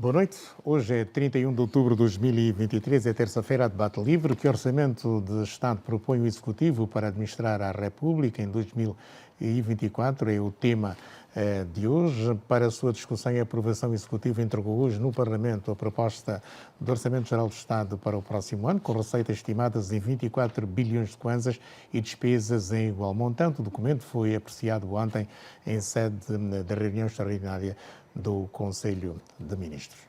Boa noite. Hoje é 31 de outubro de 2023, é terça-feira, debate livre. Que orçamento de Estado propõe o Executivo para administrar a República em 2024? É o tema de hoje. Para a sua discussão e aprovação, o Executivo entregou hoje no Parlamento a proposta de Orçamento Geral do Estado para o próximo ano, com receitas estimadas em 24 bilhões de kwanzas e despesas em igual montante. O documento foi apreciado ontem em sede da reunião extraordinária do Conselho de Ministros.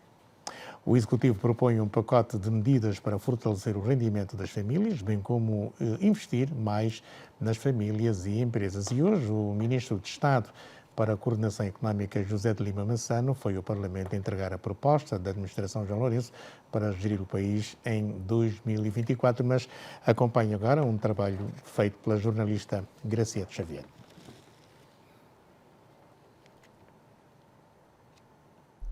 O Executivo propõe um pacote de medidas para fortalecer o rendimento das famílias, bem como investir mais nas famílias e empresas. E hoje o Ministro de Estado para a Coordenação Económica, José de Lima Massano, foi ao Parlamento entregar a proposta da Administração João Lourenço para gerir o país em 2024, mas acompanha agora um trabalho feito pela jornalista Graciete Xavier.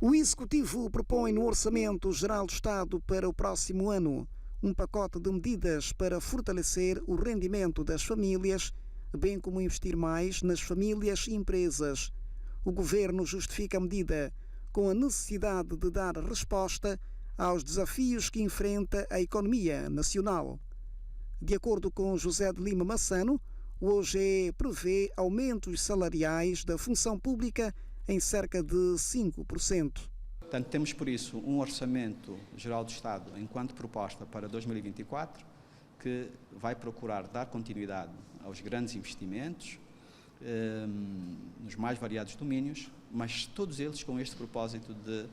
O Executivo propõe no Orçamento Geral do Estado para o próximo ano um pacote de medidas para fortalecer o rendimento das famílias, bem como investir mais nas famílias e empresas. O Governo justifica a medida com a necessidade de dar resposta aos desafios que enfrenta a economia nacional. De acordo com José de Lima Massano, o OGE prevê aumentos salariais da função pública em cerca de 5%. Portanto, temos por isso um Orçamento Geral do Estado enquanto proposta para 2024, que vai procurar dar continuidade aos grandes investimentos nos mais variados domínios, mas todos eles com este propósito de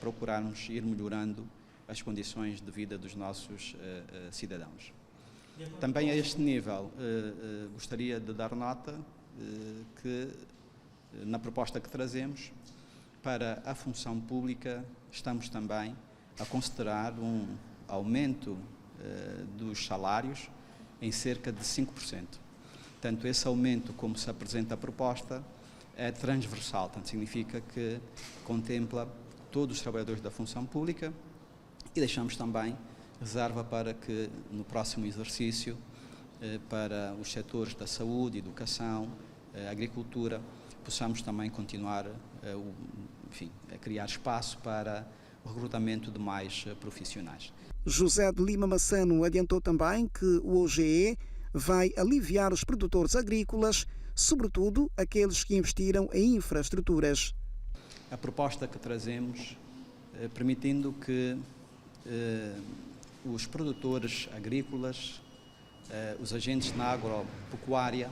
procurarmos ir melhorando as condições de vida dos nossos cidadãos. Também a este nível gostaria de dar nota que na proposta que trazemos para a função pública estamos também a considerar um aumento dos salários em cerca de 5%. Portanto, esse aumento, como se apresenta a proposta, é transversal, portanto, significa que contempla todos os trabalhadores da função pública e deixamos também reserva para que no próximo exercício, para os setores da saúde, educação, agricultura, possamos também continuar a criar espaço para o recrutamento de mais profissionais. José de Lima Massano adiantou também que o OGE vai aliviar os produtores agrícolas, sobretudo aqueles que investiram em infraestruturas. A proposta que trazemos, permitindo que os produtores agrícolas, os agentes na agropecuária,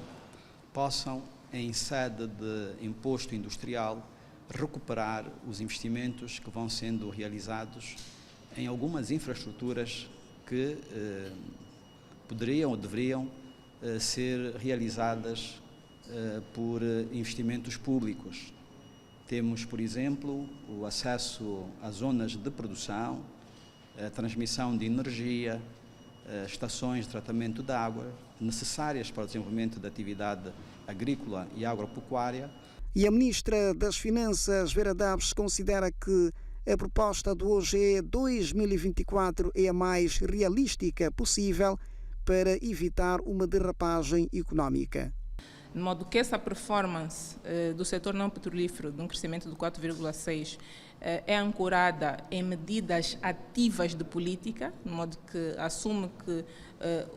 possam, em sede de imposto industrial, recuperar os investimentos que vão sendo realizados em algumas infraestruturas que poderiam ou deveriam ser realizadas por investimentos públicos. Temos, por exemplo, o acesso às zonas de produção, a transmissão de energia, estações de tratamento de água necessárias para o desenvolvimento da atividade agrícola e agropecuária. E a Ministra das Finanças, Vera Daves, considera que a proposta do OGE 2024 é a mais realística possível para evitar uma derrapagem económica. De modo que essa performance do setor não petrolífero, de um crescimento de 4,6%, é ancorada em medidas ativas de política, de modo que assume que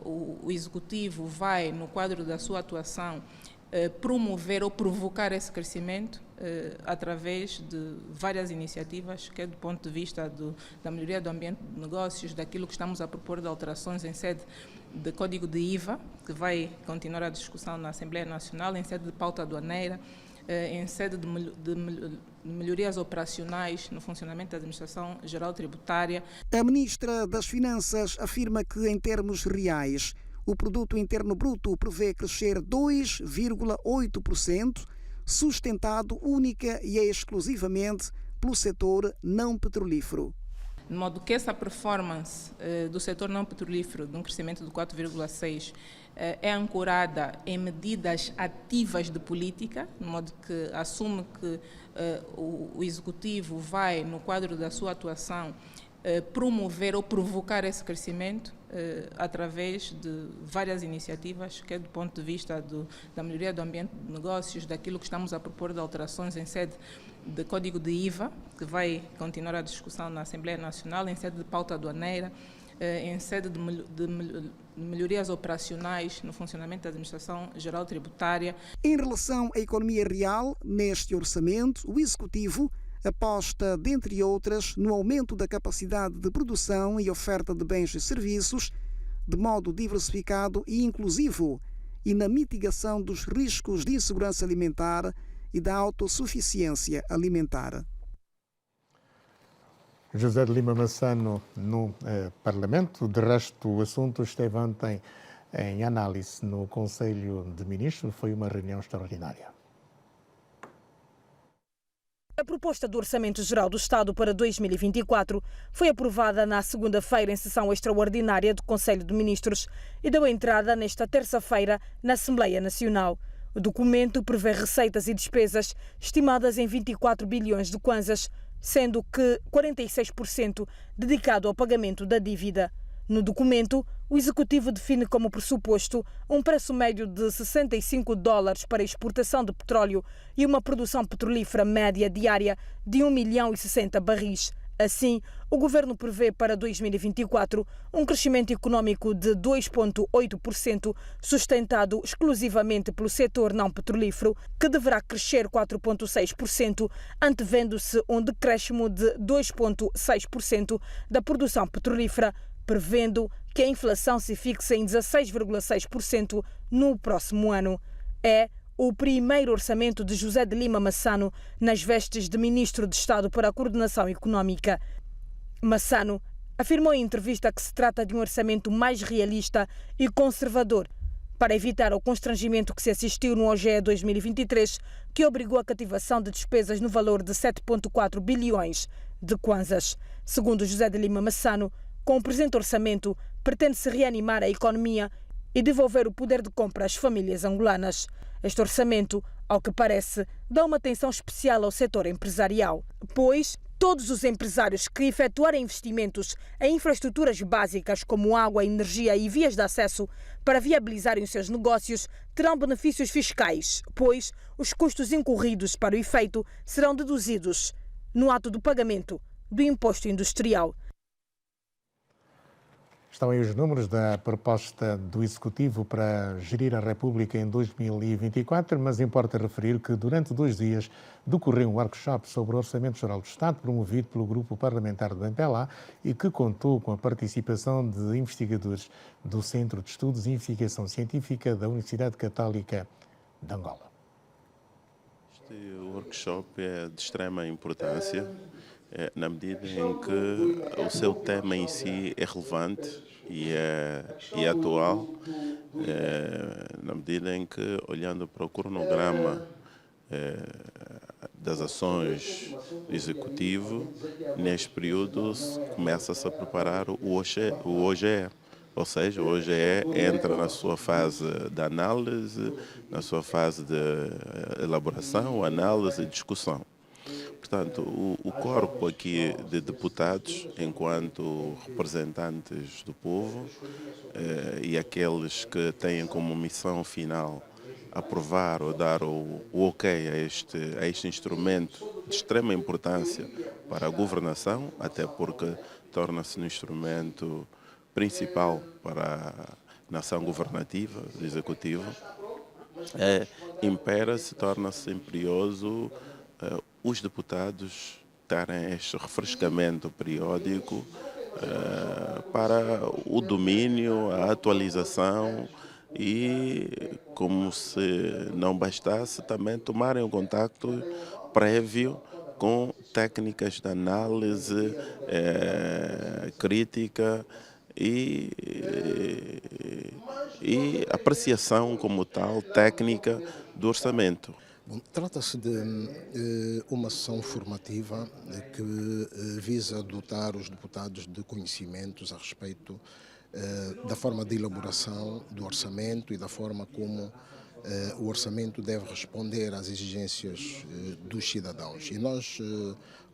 o Executivo vai, no quadro da sua atuação, promover ou provocar esse crescimento através de várias iniciativas, que é do ponto de vista da melhoria do ambiente de negócios, daquilo que estamos a propor de alterações em sede de Código de IVA, que vai continuar a discussão na Assembleia Nacional, em sede de pauta aduaneira, em sede de melhorias operacionais no funcionamento da Administração Geral Tributária. A Ministra das Finanças afirma que, em termos reais, o Produto Interno Bruto prevê crescer 2,8%, sustentado única e exclusivamente pelo setor não petrolífero. De modo que essa performance do setor não petrolífero, de um crescimento de 4,6%, é ancorada em medidas ativas de política, de modo que assume que o Executivo vai, no quadro da sua atuação, promover ou provocar esse crescimento através de várias iniciativas, quer do ponto de vista da melhoria do ambiente de negócios, daquilo que estamos a propor de alterações em sede de Código de IVA, que vai continuar a discussão na Assembleia Nacional, em sede de pauta aduaneira, em sede de melhorias operacionais no funcionamento da Administração Geral Tributária. Em relação à economia real, neste orçamento, o Executivo aposta, dentre outras, no aumento da capacidade de produção e oferta de bens e serviços, de modo diversificado e inclusivo, e na mitigação dos riscos de insegurança alimentar e da autossuficiência alimentar. José de Lima Massano no Parlamento. De resto, o assunto esteve ontem em análise no Conselho de Ministros. Foi uma reunião extraordinária. A proposta do Orçamento Geral do Estado para 2024 foi aprovada na segunda-feira em sessão extraordinária do Conselho de Ministros e deu entrada nesta terça-feira na Assembleia Nacional. O documento prevê receitas e despesas estimadas em 24 bilhões de kwanzas, sendo que 46% dedicado ao pagamento da dívida. No documento, o Executivo define como pressuposto um preço médio de $65 para a exportação de petróleo e uma produção petrolífera média diária de 1.060 barris. Assim, o Governo prevê para 2024 um crescimento econômico de 2,8%, sustentado exclusivamente pelo setor não petrolífero, que deverá crescer 4,6%, antevendo-se um decréscimo de 2,6% da produção petrolífera, prevendo que a inflação se fixe em 16,6% no próximo ano. É o primeiro orçamento de José de Lima Massano nas vestes de Ministro de Estado para a Coordenação Económica. Massano afirmou em entrevista que se trata de um orçamento mais realista e conservador, para evitar o constrangimento que se assistiu no OGE 2023, que obrigou a cativação de despesas no valor de 7,4 bilhões de kwanzas. Segundo José de Lima Massano, com o presente orçamento, pretende-se reanimar a economia e devolver o poder de compra às famílias angolanas. Este orçamento, ao que parece, dá uma atenção especial ao setor empresarial, pois todos os empresários que efetuarem investimentos em infraestruturas básicas como água, energia e vias de acesso para viabilizarem os seus negócios terão benefícios fiscais, pois os custos incorridos para o efeito serão deduzidos no ato do pagamento do imposto industrial. Estão aí os números da proposta do Executivo para gerir a República em 2024, mas importa referir que durante 2 dias decorreu um workshop sobre o Orçamento Geral do Estado promovido pelo Grupo Parlamentar do MPLA e que contou com a participação de investigadores do Centro de Estudos e Investigação Científica da Universidade Católica de Angola. Este workshop é de extrema importância, na medida em que o seu tema em si é relevante e é atual, na medida em que, olhando para o cronograma das ações do Executivo, neste período começa-se a preparar o OGE. Ou seja, o OGE entra na sua fase de análise, na sua fase de elaboração, análise e discussão. Portanto, o corpo aqui de deputados, enquanto representantes do povo, e aqueles que têm como missão final aprovar ou dar o ok a este instrumento de extrema importância para a governação, até porque torna-se um instrumento principal para a nação governativa, do Executivo, impera-se, torna-se imperioso os deputados darem este refrescamento periódico para o domínio, a atualização e, como se não bastasse, também tomarem um contacto prévio com técnicas de análise crítica e apreciação como tal técnica do orçamento. Bom, trata-se de uma sessão formativa que visa dotar os deputados de conhecimentos a respeito da forma de elaboração do orçamento e da forma como o orçamento deve responder às exigências dos cidadãos. E nós,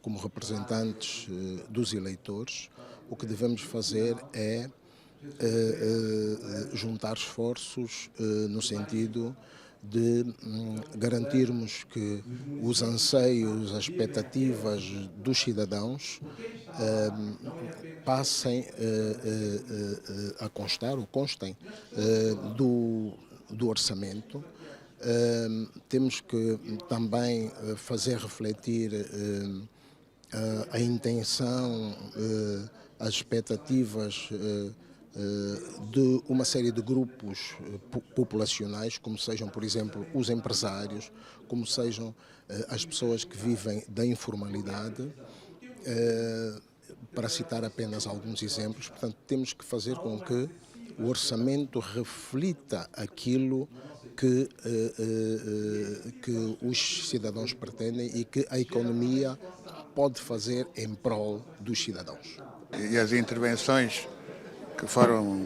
como representantes dos eleitores, o que devemos fazer é juntar esforços no sentido de garantirmos que os anseios, as expectativas dos cidadãos passem a constar ou constem do orçamento. Temos que também fazer refletir a intenção, as expectativas de uma série de grupos populacionais, como sejam, por exemplo, os empresários, como sejam as pessoas que vivem da informalidade, para citar apenas alguns exemplos. Portanto, temos que fazer com que o orçamento reflita aquilo que os cidadãos pretendem e que a economia pode fazer em prol dos cidadãos. E as intervenções que foram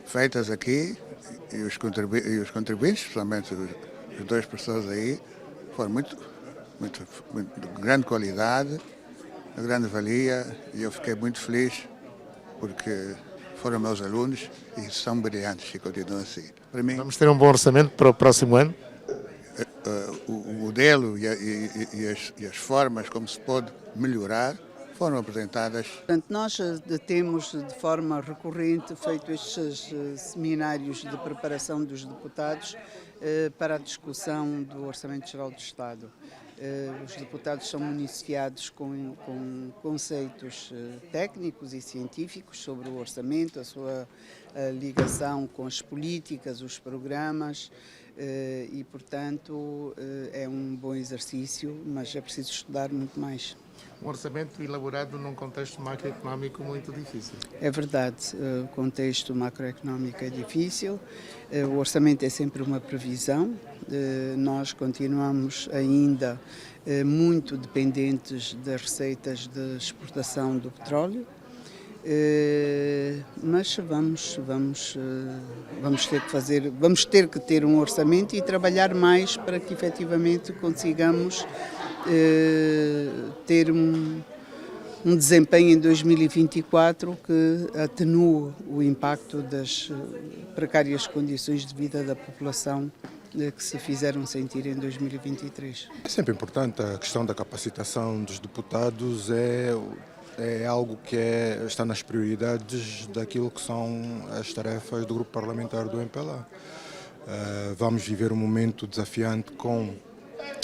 feitas aqui e os contribuintes, especialmente os dois professores aí, foram muito de grande qualidade, de grande valia, e eu fiquei muito feliz porque foram meus alunos e são brilhantes e continuam assim. Para mim, Vamos ter um bom orçamento para o próximo ano? o modelo e as formas como se pode melhorar foram apresentadas. Portanto, nós temos de forma recorrente feito estes seminários de preparação dos deputados para a discussão do Orçamento Geral do Estado. Os deputados são municiados com conceitos técnicos e científicos sobre o orçamento, a sua ligação com as políticas, os programas, e, portanto, é um bom exercício, mas é preciso estudar muito mais. Um orçamento elaborado num contexto macroeconómico muito difícil. É verdade, o contexto macroeconómico é difícil, o orçamento é sempre uma previsão, nós continuamos ainda muito dependentes das receitas de exportação do petróleo, mas vamos ter que ter um orçamento e trabalhar mais para que efetivamente consigamos ter um desempenho em 2024 que atenua o impacto das precárias condições de vida da população que se fizeram sentir em 2023. É sempre importante a questão da capacitação dos deputados, é algo que está nas prioridades daquilo que são as tarefas do grupo parlamentar do MPLA. Vamos viver um momento desafiante com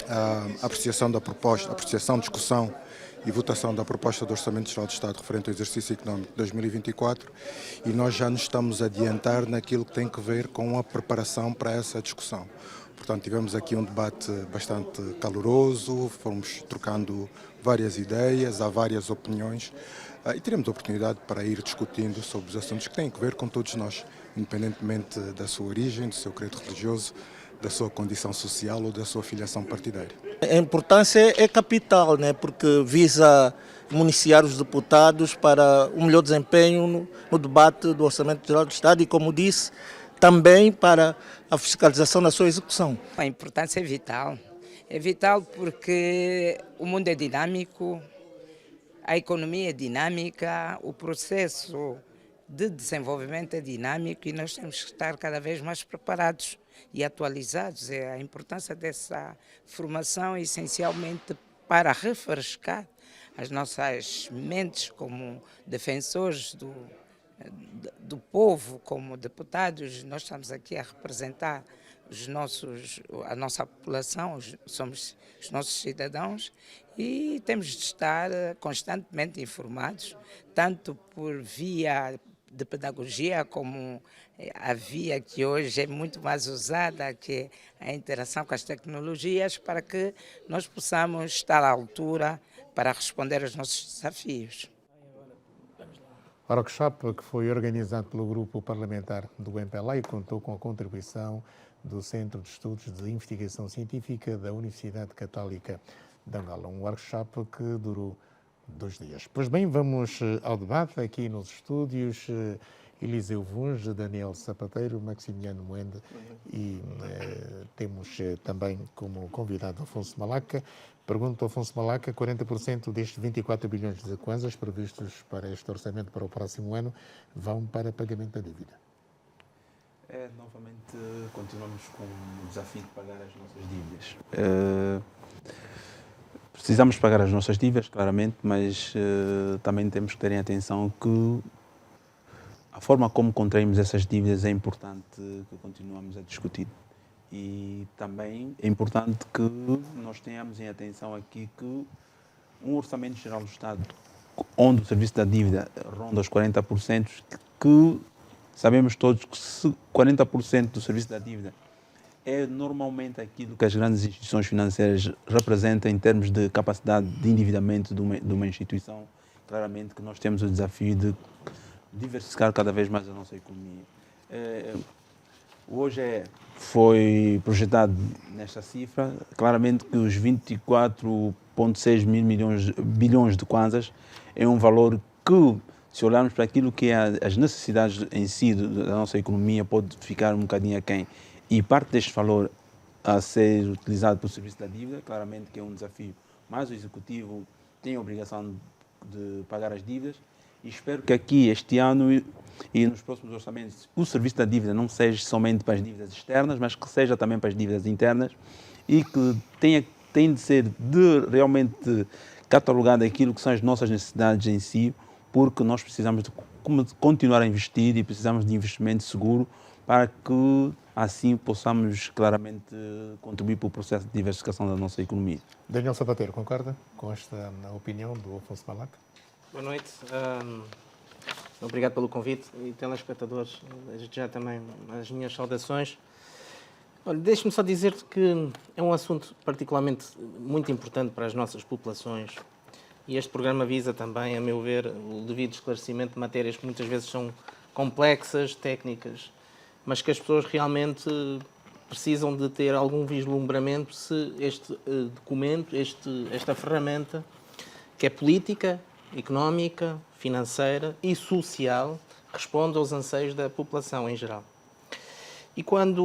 a apreciação da proposta, discussão e votação da proposta do Orçamento Geral do Estado referente ao exercício económico de 2024, e nós já nos estamos a adiantar naquilo que tem que ver com a preparação para essa discussão. Portanto, tivemos aqui um debate bastante caloroso, fomos trocando várias ideias, há várias opiniões, e teremos a oportunidade para ir discutindo sobre os assuntos que têm a ver com todos nós, independentemente da sua origem, do seu credo religioso, da sua condição social ou da sua filiação partidária. A importância é capital, né? Porque visa municiar os deputados para um melhor desempenho no debate do Orçamento Geral do Estado e, como disse, também para a fiscalização da sua execução. A importância é vital. É vital porque o mundo é dinâmico, a economia é dinâmica, o processo de desenvolvimento é dinâmico e nós temos que estar cada vez mais preparados e atualizados. A importância dessa formação é essencialmente para refrescar as nossas mentes como defensores do povo, como deputados. Nós estamos aqui a representar a nossa população, somos os nossos cidadãos, e temos de estar constantemente informados, tanto por via de pedagogia, como a via que hoje é muito mais usada, que é a interação com as tecnologias, para que nós possamos estar à altura para responder aos nossos desafios. O workshop que foi organizado pelo grupo parlamentar do MPLA e contou com a contribuição do Centro de Estudos de Investigação Científica da Universidade Católica de Angola. Um workshop que durou 2 dias. Pois bem, vamos ao debate aqui nos estúdios Eliseu Vunge, Daniel Sapateiro, Maximiano Moenda e temos também como convidado Afonso Malaca. Pergunto ao Afonso Malaca, 40% destes 24 bilhões de kwanzas previstos para este orçamento para o próximo ano vão para pagamento da dívida. Novamente continuamos com o desafio de pagar as nossas dívidas. Precisamos pagar as nossas dívidas, claramente, mas também temos que ter em atenção que a forma como contraímos essas dívidas é importante que continuemos a discutir. E também é importante que nós tenhamos em atenção aqui que um orçamento geral do Estado, onde o serviço da dívida ronda os 40%, que sabemos todos que 40% do serviço da dívida é normalmente aquilo que as grandes instituições financeiras representam em termos de capacidade de endividamento de uma instituição. Claramente que nós temos o desafio de diversificar cada vez mais a nossa economia. Hoje foi projetado nesta cifra, claramente que os 24,6 bilhões de kwanzas é um valor que, se olharmos para aquilo que é as necessidades em si da nossa economia, pode ficar um bocadinho aquém. E parte deste valor a ser utilizado para o serviço da dívida, claramente que é um desafio. Mas o Executivo tem a obrigação de pagar as dívidas e espero que aqui, este ano e nos próximos orçamentos, o serviço da dívida não seja somente para as dívidas externas, mas que seja também para as dívidas internas e que tem de ser realmente catalogado aquilo que são as nossas necessidades em si, porque nós precisamos de continuar a investir e precisamos de investimento seguro para que assim possamos claramente contribuir para o processo de diversificação da nossa economia. Daniel Sapateiro, concorda com esta opinião do Afonso Malaca? Boa noite. Obrigado pelo convite e telespectadores, já também as minhas saudações. Olha, deixe-me só dizer-te que é um assunto particularmente muito importante para as nossas populações e este programa visa também, a meu ver, o devido esclarecimento de matérias que muitas vezes são complexas, técnicas, mas que as pessoas realmente precisam de ter algum vislumbramento se este documento, esta ferramenta, que é política, económica, financeira e social, responde aos anseios da população em geral. E quando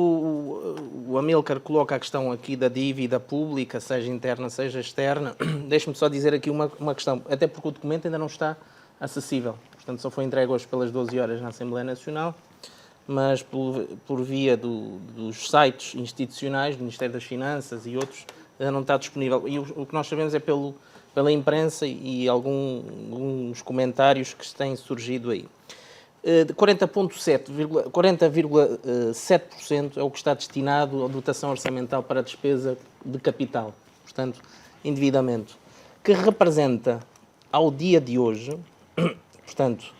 o Amílcar coloca a questão aqui da dívida pública, seja interna, seja externa, deixe-me só dizer aqui uma questão, até porque o documento ainda não está acessível, portanto só foi entregue hoje pelas 12 horas na Assembleia Nacional, mas por via dos sites institucionais, do Ministério das Finanças e outros, ainda não está disponível. E o que nós sabemos é pela imprensa e alguns comentários que têm surgido aí. 40,7% é o que está destinado à dotação orçamental para a despesa de capital, portanto, endividamento, que representa, ao dia de hoje, portanto,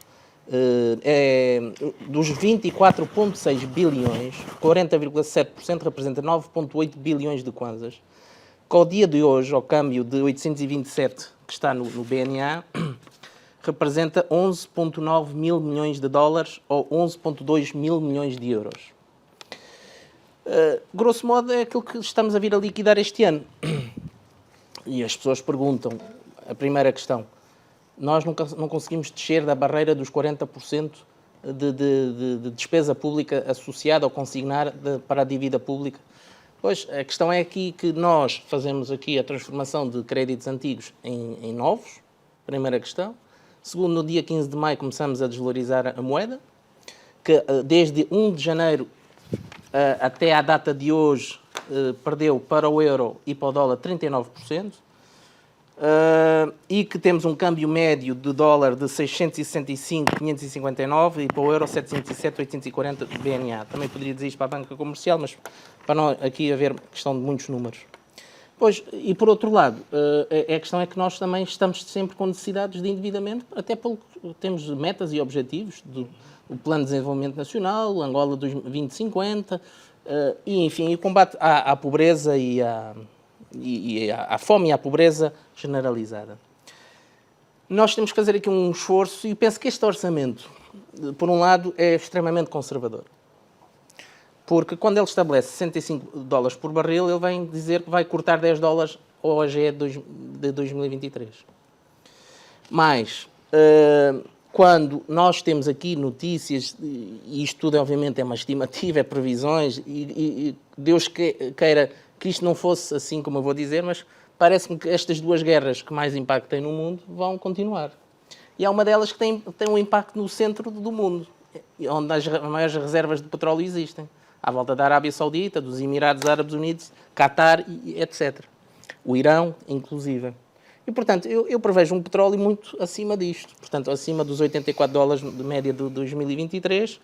dos 24,6 bilhões, 40,7% representa 9,8 bilhões de kwanzas, que ao dia de hoje, ao câmbio de 827 que está no BNA, representa 11,9 mil milhões de dólares ou 11,2 mil milhões de euros. Grosso modo é aquilo que estamos a vir a liquidar este ano. E as pessoas perguntam, a primeira questão, nós não conseguimos descer da barreira dos 40% de despesa pública associada ou consignar para a dívida pública? Pois, a questão é aqui que nós fazemos aqui a transformação de créditos antigos em novos, primeira questão. Segundo, no dia 15 de maio começamos a desvalorizar a moeda, que desde 1 de janeiro até à data de hoje perdeu para o euro e para o dólar 39%, e que temos um câmbio médio de dólar de 665,559 e para o euro 707,840 de BNA. Também poderia dizer isto para a banca comercial, mas para não aqui haver questão de muitos números. Pois, e por outro lado, a questão é que nós também estamos sempre com necessidades de endividamento, até porque temos metas e objetivos do Plano de Desenvolvimento Nacional, Angola 2050, e enfim, o combate à pobreza e à fome e à pobreza generalizada. Nós temos que fazer aqui um esforço e penso que este orçamento, por um lado, é extremamente conservador. Porque quando ele estabelece 65 dólares por barril, ele vem dizer que vai cortar 10 dólares ao OGE de 2023. Mas quando nós temos aqui notícias, e isto tudo obviamente é uma estimativa, é previsões, e Deus queira que isto não fosse assim como eu vou dizer, mas parece-me que estas duas guerras que mais impacto têm no mundo vão continuar. E há uma delas que tem um impacto no centro do mundo, onde as maiores reservas de petróleo existem, à volta da Arábia Saudita, dos Emirados Árabes Unidos, Qatar, etc. O Irão, inclusive. E, portanto, eu prevejo um petróleo muito acima disto. Portanto, acima dos $84 de média de 2023.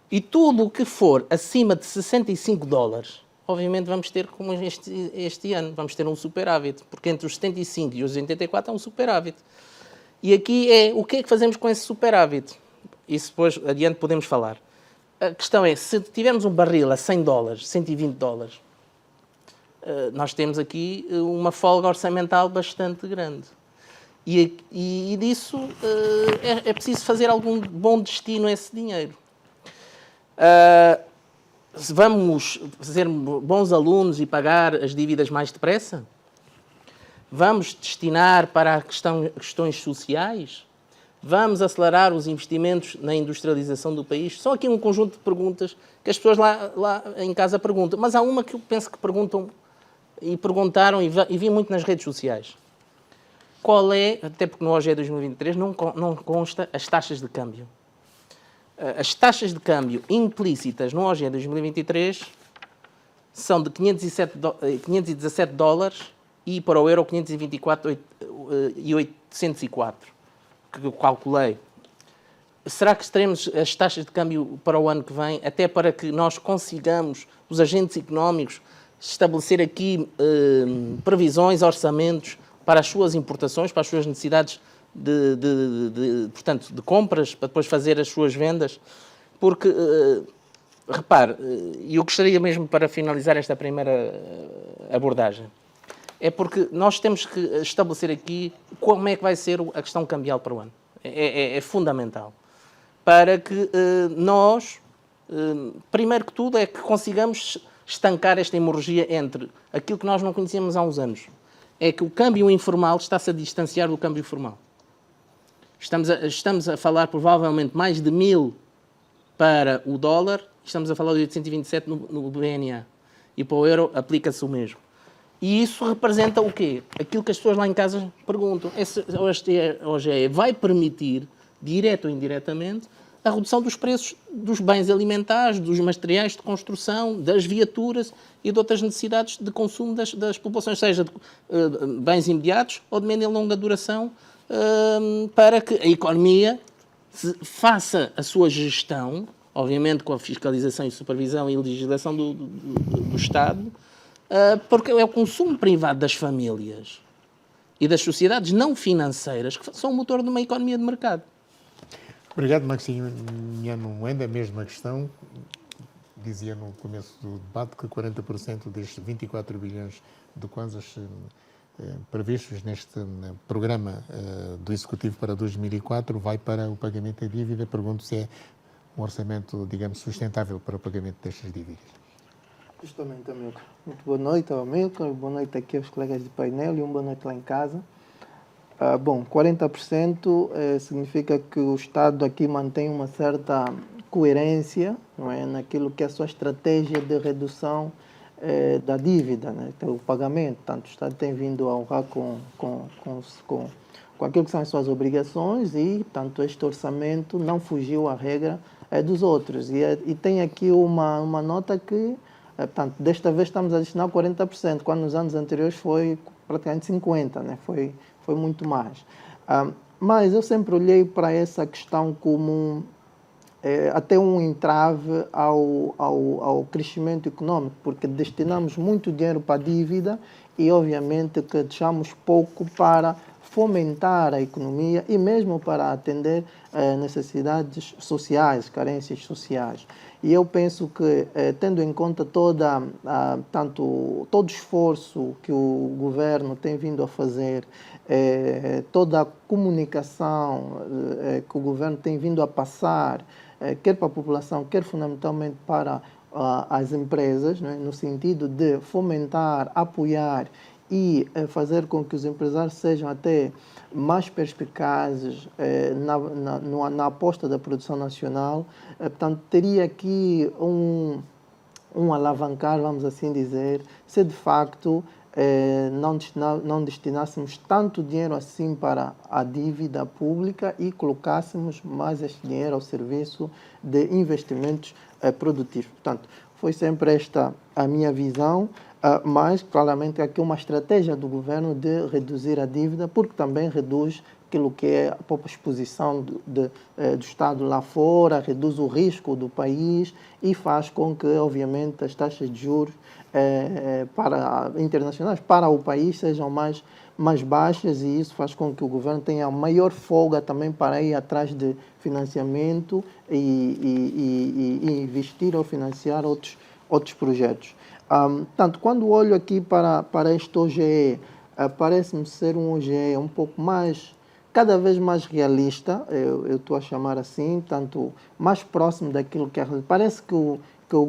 E tudo o que for acima de $65, obviamente vamos ter, como este ano, vamos ter um superávit. Porque entre os 75 e os 84 é um superávit. E aqui é, o que é que fazemos com esse superávit? Isso depois, adiante, podemos falar. A questão é, se tivermos um barril a $100, $120, nós temos aqui uma folga orçamental bastante grande. E disso é preciso fazer algum bom destino a esse dinheiro. Vamos ser bons alunos e pagar as dívidas mais depressa? Vamos destinar para questões sociais? Vamos acelerar os investimentos na industrialização do país? Só aqui um conjunto de perguntas que as pessoas lá em casa perguntam. Mas há uma que eu penso que perguntam e perguntaram e vi muito nas redes sociais. Qual é, até porque no OGE 2023 não consta as taxas de câmbio. As taxas de câmbio implícitas no OGE 2023 são de $517 e para o euro 524,804, que eu calculei. Será que teremos as taxas de câmbio para o ano que vem, até para que nós consigamos, os agentes económicos, estabelecer aqui previsões, orçamentos para as suas importações, para as suas necessidades portanto, de compras, para depois fazer as suas vendas? Porque, repare, eu gostaria mesmo, para finalizar esta primeira abordagem, é porque nós temos que estabelecer aqui como é que vai ser a questão cambial para o ano. É fundamental. Para que nós, primeiro que tudo, é que consigamos estancar esta hemorragia entre aquilo que nós não conhecíamos há uns anos. É que o câmbio informal está-se a distanciar do câmbio formal. Estamos a falar provavelmente mais de 1.000 para o dólar, estamos a falar de 827 no BNA. E para o euro aplica-se o mesmo. E isso representa o quê? Aquilo que as pessoas lá em casa perguntam. Esse OGE vai permitir, direto ou indiretamente, a redução dos preços dos bens alimentares, dos materiais de construção, das viaturas e de outras necessidades de consumo das populações, seja de bens imediatos ou de média e longa duração, para que a economia faça a sua gestão, obviamente com a fiscalização e supervisão e legislação do Estado, porque é o consumo privado das famílias e das sociedades não financeiras que são o motor de uma economia de mercado. Obrigado, Maximiano Moenda. A mesma questão, dizia no começo do debate que 40% destes 24 bilhões de kwanzas previstos neste programa do Executivo para 2004 vai para o pagamento da dívida. Pergunto se é um orçamento, digamos, sustentável para o pagamento destas dívidas. Justamente, Amilcar. Muito boa noite ao Amilcar, boa noite aqui aos colegas de painel e uma boa noite lá em casa. Bom, 40% significa que o Estado aqui mantém uma certa coerência, não é, naquilo que é a sua estratégia de redução da dívida, né, o pagamento. Portanto, o Estado tem vindo a honrar com aquilo que são as suas obrigações e, portanto, este orçamento não fugiu à regra dos outros. E tem aqui uma nota que, portanto, desta vez estamos a destinar 40%, quando nos anos anteriores foi praticamente 50%, né? Foi muito mais. Mas eu sempre olhei para essa questão como até um entrave ao crescimento econômico, porque destinamos muito dinheiro para a dívida e, obviamente, que deixamos pouco para fomentar a economia e mesmo para atender necessidades sociais, carências sociais. E eu penso que, tendo em conta todo o esforço que o governo tem vindo a fazer, toda a comunicação que o governo tem vindo a passar, quer para a população, quer fundamentalmente para as empresas, né, no sentido de fomentar, apoiar e fazer com que os empresários sejam até mais perspicazes na aposta da produção nacional. Portanto, teria aqui um alavancar, vamos assim dizer, se de facto não destinássemos tanto dinheiro assim para a dívida pública e colocássemos mais este dinheiro ao serviço de investimentos produtivos. Portanto, foi sempre esta a minha visão, mas claramente aqui uma estratégia do governo de reduzir a dívida, porque também reduz aquilo que é a própria exposição do Estado lá fora, reduz o risco do país e faz com que, obviamente, as taxas de juros internacionais para o país sejam mais baixas, e isso faz com que o governo tenha maior folga também para ir atrás de financiamento e investir ou financiar outros projetos. Portanto, quando olho aqui para este OGE, parece-me ser um OGE um pouco cada vez mais realista, eu estou a chamar assim, tanto mais próximo daquilo que é. Parece que o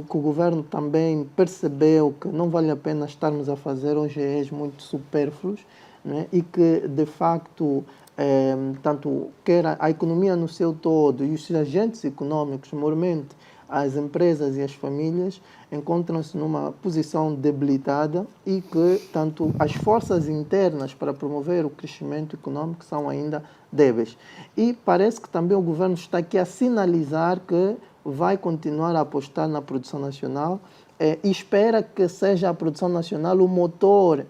governo também percebeu que não vale a pena estarmos a fazer OGEs muito supérfluos, né? E que, de facto, tanto quer a economia no seu todo e os agentes econômicos, mormente as empresas e as famílias, encontram-se numa posição debilitada e que, tanto as forças internas para promover o crescimento econômico são ainda débeis. E parece que também o governo está aqui a sinalizar que vai continuar a apostar na produção nacional e espera que seja a produção nacional o motor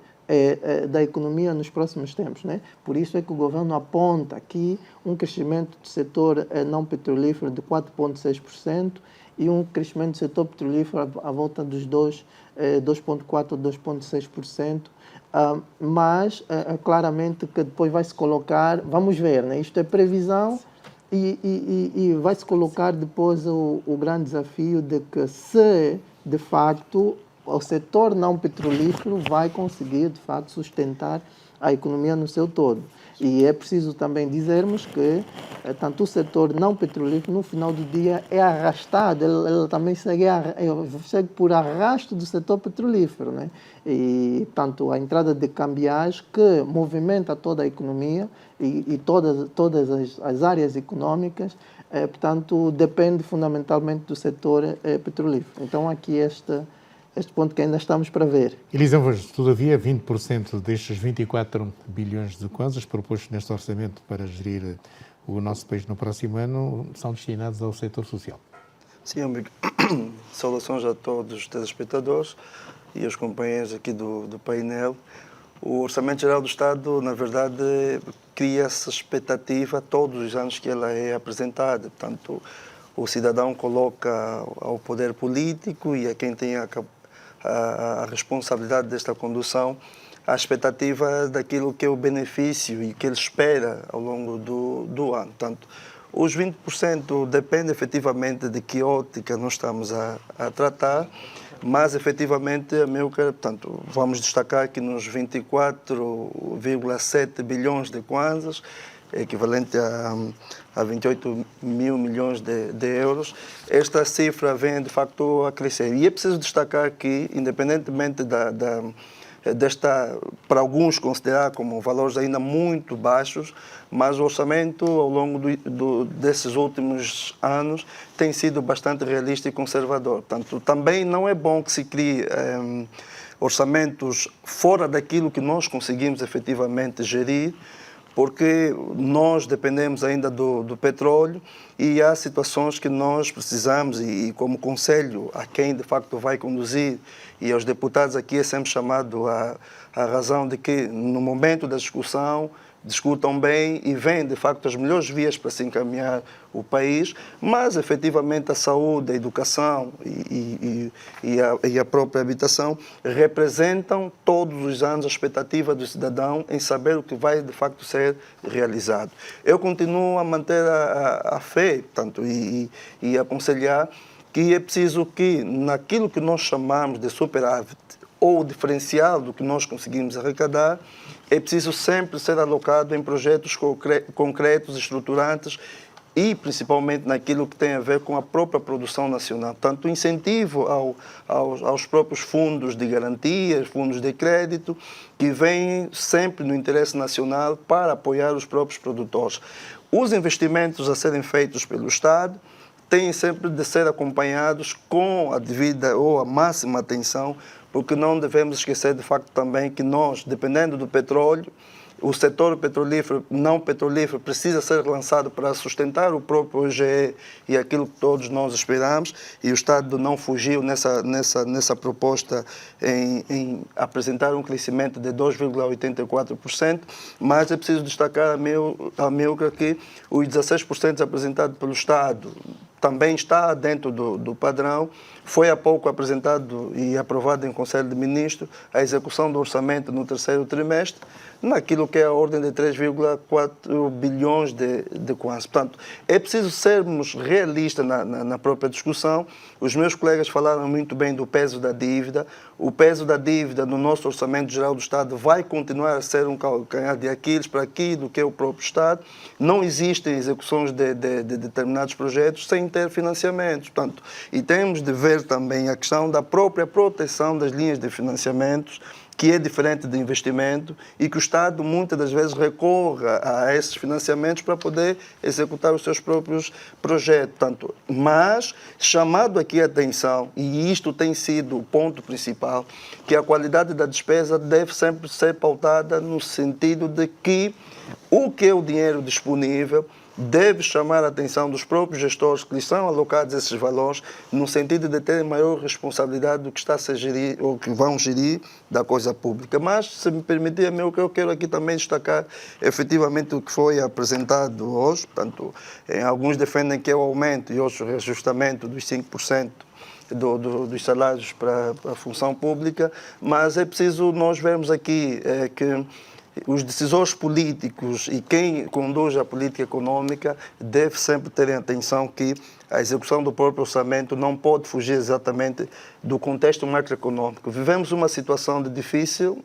da economia nos próximos tempos, né? Por isso é que o governo aponta aqui um crescimento do setor não petrolífero de 4,6% e um crescimento do setor petrolífero à volta dos 2,4% ou 2,6%, mas claramente que depois vai se colocar, vamos ver, né? Isto é previsão e vai se colocar depois o grande desafio de que se de facto o setor não petrolífero vai conseguir, de facto, sustentar a economia no seu todo. E é preciso também dizermos que tanto o setor não petrolífero, no final do dia, é arrastado, ele também segue por arrasto do setor petrolífero, né? E, tanto a entrada de cambiais que movimenta toda a economia e todas as áreas econômicas, portanto, depende fundamentalmente do setor petrolífero. Então, aqui este ponto que ainda estamos para ver. Elisângela, todavia, 20% destes 24 bilhões de kwanzas propostos neste orçamento para gerir o nosso país no próximo ano são destinados ao setor social. Sim, amigo. Saudações a todos os telespectadores e aos companheiros aqui do painel. O Orçamento Geral do Estado, na verdade, cria essa expectativa todos os anos que ela é apresentada. Portanto, o cidadão coloca ao poder político e a quem tem a responsabilidade desta condução a expectativa daquilo que é o benefício e que ele espera ao longo do ano. Portanto, os 20% depende efetivamente de que ótica nós estamos a tratar, mas efetivamente, portanto, vamos destacar que nos 24,7 bilhões de kwanzas, equivalente a 28 mil milhões de euros, esta cifra vem de facto a crescer. E é preciso destacar que, independentemente desta, para alguns considerar como valores ainda muito baixos, mas o orçamento ao longo desses últimos anos tem sido bastante realista e conservador. Portanto, também não é bom que se crie orçamentos fora daquilo que nós conseguimos efetivamente gerir, porque nós dependemos ainda do petróleo e há situações que nós precisamos, e como conselho a quem de facto vai conduzir e aos deputados aqui é sempre chamado a razão de que no momento da discussão discutam bem e veem de facto as melhores vias para se encaminhar o país, mas efetivamente a saúde, a educação e a própria habitação representam todos os anos a expectativa do cidadão em saber o que vai de facto ser realizado. Eu continuo a manter a fé, portanto, e aconselhar que é preciso que naquilo que nós chamamos de superávit ou diferencial do que nós conseguimos arrecadar, é preciso sempre ser alocado em projetos concretos, estruturantes e principalmente naquilo que tem a ver com a própria produção nacional. Tanto o incentivo aos próprios fundos de garantias, fundos de crédito, que vêm sempre no interesse nacional para apoiar os próprios produtores. Os investimentos a serem feitos pelo Estado têm sempre de ser acompanhados com a devida ou a máxima atenção, porque não devemos esquecer de facto também que nós, dependendo do petróleo, o setor petrolífero, não petrolífero, precisa ser relançado para sustentar o próprio OGE e aquilo que todos nós esperamos, e o Estado não fugiu nessa proposta em apresentar um crescimento de 2,84%, mas é preciso destacar, a meu que os 16% apresentados pelo Estado também está dentro do padrão. Foi há pouco apresentado e aprovado em Conselho de Ministros a execução do orçamento no terceiro trimestre, naquilo que é a ordem de 3,4 bilhões de kwanzas. Portanto, é preciso sermos realistas na própria discussão. Os meus colegas falaram muito bem do peso da dívida. O peso da dívida no nosso Orçamento Geral do Estado vai continuar a ser um calcanhar de Aquiles para aquilo que é o próprio Estado. Não existem execuções de determinados projetos sem ter financiamentos. Portanto, e temos de ver também a questão da própria proteção das linhas de financiamentos, que é diferente de investimento e que o Estado muitas das vezes recorra a esses financiamentos para poder executar os seus próprios projetos. Portanto, mas chamado aqui a atenção, e isto tem sido o ponto principal, que a qualidade da despesa deve sempre ser pautada no sentido de que o que é o dinheiro disponível deve chamar a atenção dos próprios gestores que lhes são alocados esses valores, no sentido de terem maior responsabilidade do que está a ser gerir ou que vão gerir da coisa pública. Mas, se me permitir, eu quero aqui também destacar efetivamente o que foi apresentado hoje. Portanto, alguns defendem que é o aumento e outros o reajustamento dos 5% dos salários para a função pública, mas é preciso nós vermos aqui que os decisores políticos e quem conduz a política econômica deve sempre terem atenção que a execução do próprio orçamento não pode fugir exatamente do contexto macroeconômico. Vivemos uma situação difícil,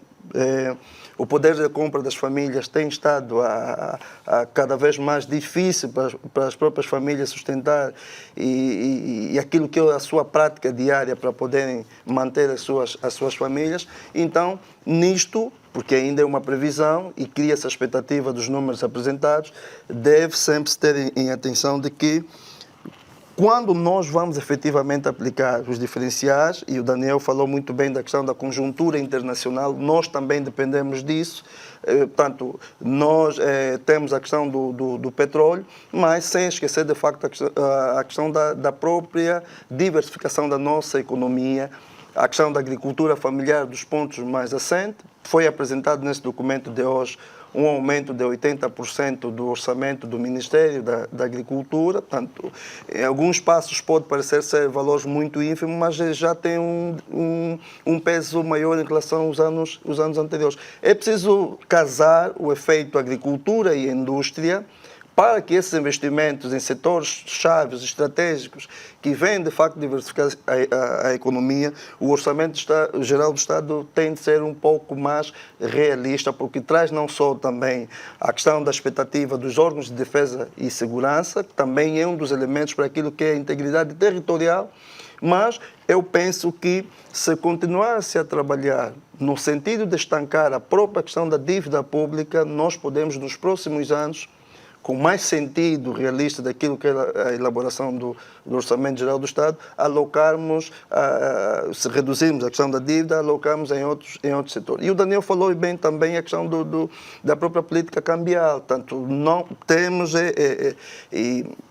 o poder de compra das famílias tem estado a cada vez mais difícil para as próprias famílias sustentar e aquilo que é a sua prática diária para poderem manter as suas famílias. Então, nisto, porque ainda é uma previsão e cria-se a expectativa dos números apresentados, deve sempre se ter em atenção de que quando nós vamos efetivamente aplicar os diferenciais, e o Daniel falou muito bem da questão da conjuntura internacional, nós também dependemos disso. Portanto, nós temos a questão do petróleo, mas sem esquecer de facto a questão da própria diversificação da nossa economia, a questão da agricultura familiar dos pontos mais assentes. Foi apresentado nesse documento de hoje um aumento de 80% do orçamento do Ministério da Agricultura. Portanto, em alguns passos pode parecer ser valores muito ínfimos, mas já tem um peso maior em relação aos anos anteriores. É preciso casar o efeito agricultura e indústria para que esses investimentos em setores chaves, estratégicos, que vêm de facto diversificar a economia, o Orçamento Geral do Estado tem de ser um pouco mais realista, porque traz não só também a questão da expectativa dos órgãos de defesa e segurança, que também é um dos elementos para aquilo que é a integridade territorial, mas eu penso que se continuar-se a trabalhar no sentido de estancar a própria questão da dívida pública, nós podemos, nos próximos anos, com mais sentido realista daquilo que é a elaboração do Orçamento Geral do Estado, alocarmos, se reduzirmos a questão da dívida, alocarmos em outros setores. E o Daniel falou bem também a questão da própria política cambial. Tanto não temos,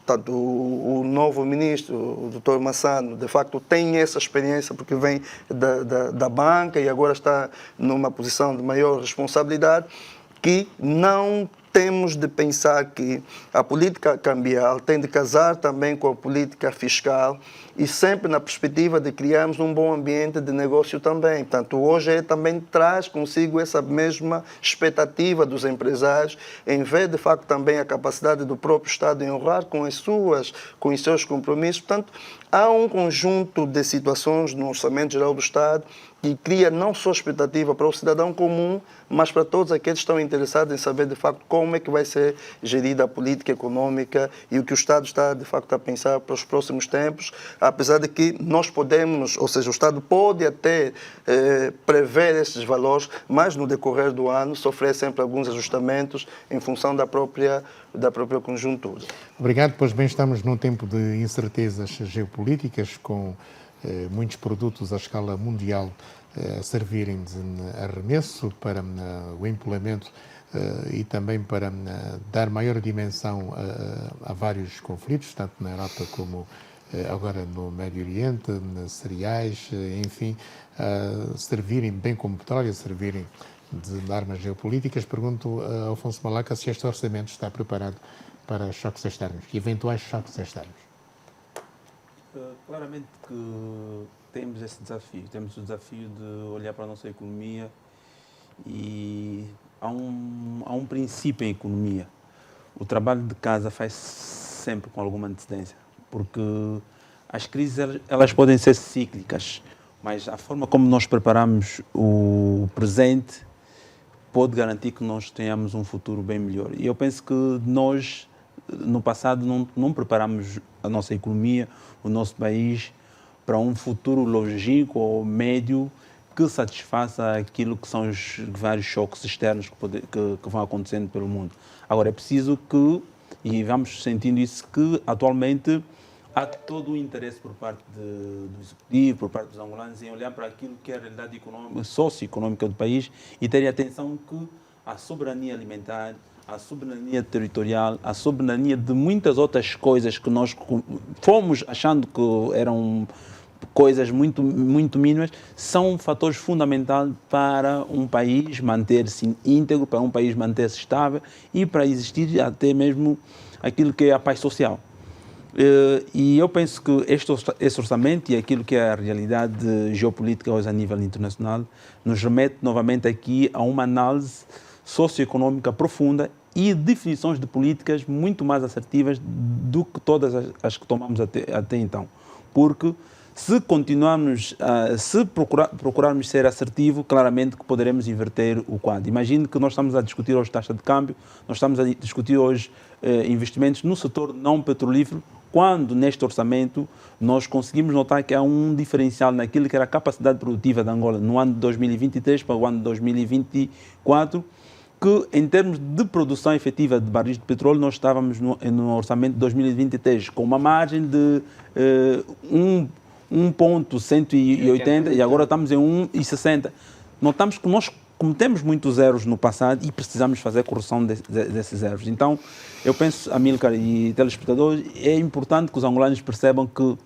tanto o novo ministro, o Dr. Massano, de facto tem essa experiência porque vem da banca e agora está numa posição de maior responsabilidade, que não temos de pensar que a política cambial tem de casar também com a política fiscal e sempre na perspectiva de criarmos um bom ambiente de negócio também. Portanto, hoje também traz consigo essa mesma expectativa dos empresários, em vez de facto também a capacidade do próprio Estado em honrar com os seus compromissos. Portanto, há um conjunto de situações no Orçamento Geral do Estado que cria não só expectativa para o cidadão comum, mas para todos aqueles que estão interessados em saber de facto como como é que vai ser gerida a política econômica e o que o Estado está, de facto, a pensar para os próximos tempos, apesar de que nós podemos, ou seja, o Estado pode até prever esses valores, mas no decorrer do ano sofrer sempre alguns ajustamentos em função da própria conjuntura. Obrigado. Pois bem, estamos num tempo de incertezas geopolíticas, com muitos produtos à escala mundial a servirem de arremesso para o empolamento e também para dar maior dimensão a vários conflitos, tanto na Europa como agora no Médio Oriente, cereais, enfim, servirem bem como petróleo, servirem de armas geopolíticas. Pergunto a Afonso Malaca se este orçamento está preparado para choques externos, eventuais choques externos. Claramente que temos esse desafio. Temos o desafio de olhar para a nossa economia e há um princípio em economia. O trabalho de casa faz sempre com alguma antecedência, porque as crises elas podem ser cíclicas, mas a forma como nós preparamos o presente pode garantir que nós tenhamos um futuro bem melhor. E eu penso que nós, no passado, não preparamos a nossa economia, o nosso país, para um futuro longínquo ou médio que satisfaça aquilo que são os vários choques externos que vão acontecendo pelo mundo. Agora, é preciso que, e vamos sentindo isso, que atualmente há todo o interesse por parte do Executivo, por parte dos angolanos, em olhar para aquilo que é a realidade socioeconômica do país e ter atenção que a soberania alimentar, a soberania territorial, a soberania de muitas outras coisas que nós fomos achando que eram coisas muito mínimas, são fatores fundamentais para um país manter-se íntegro, para um país manter-se estável e para existir até mesmo aquilo que é a paz social. E eu penso que esse orçamento e aquilo que é a realidade geopolítica hoje a nível internacional nos remete novamente aqui a uma análise socioeconômica profunda e definições de políticas muito mais assertivas do que todas as que tomamos até então. Porque se continuarmos, se procurarmos ser assertivo, claramente que poderemos inverter o quadro. Imagine que nós estamos a discutir hoje taxa de câmbio, nós estamos a discutir hoje investimentos no setor não petrolífero, quando neste orçamento nós conseguimos notar que há um diferencial naquilo que era a capacidade produtiva da Angola no ano de 2023 para o ano de 2024, que em termos de produção efetiva de barris de petróleo nós estávamos no orçamento de 2023 com uma margem de 1,180 e agora estamos em 1,60. Notamos que nós cometemos muitos erros no passado e precisamos fazer a correção desses erros. Então, eu penso, Amílcar e telespectadores, é importante que os angolanos percebam que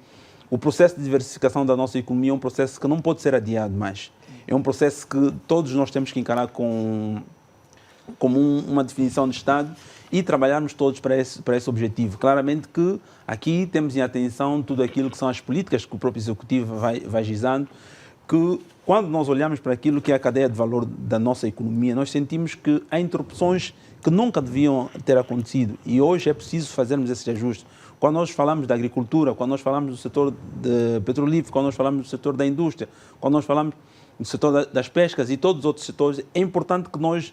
o processo de diversificação da nossa economia é um processo que não pode ser adiado mais. É um processo que todos nós temos que encarar como uma definição de Estado e trabalharmos todos para esse objetivo. Claramente que aqui temos em atenção tudo aquilo que são as políticas que o próprio Executivo vai gizando, que quando nós olhamos para aquilo que é a cadeia de valor da nossa economia, nós sentimos que há interrupções que nunca deviam ter acontecido e hoje é preciso fazermos esses ajustes. Quando nós falamos da agricultura, quando nós falamos do setor petrolífero, quando nós falamos do setor da indústria, quando nós falamos do setor das pescas e todos os outros setores, é importante que nós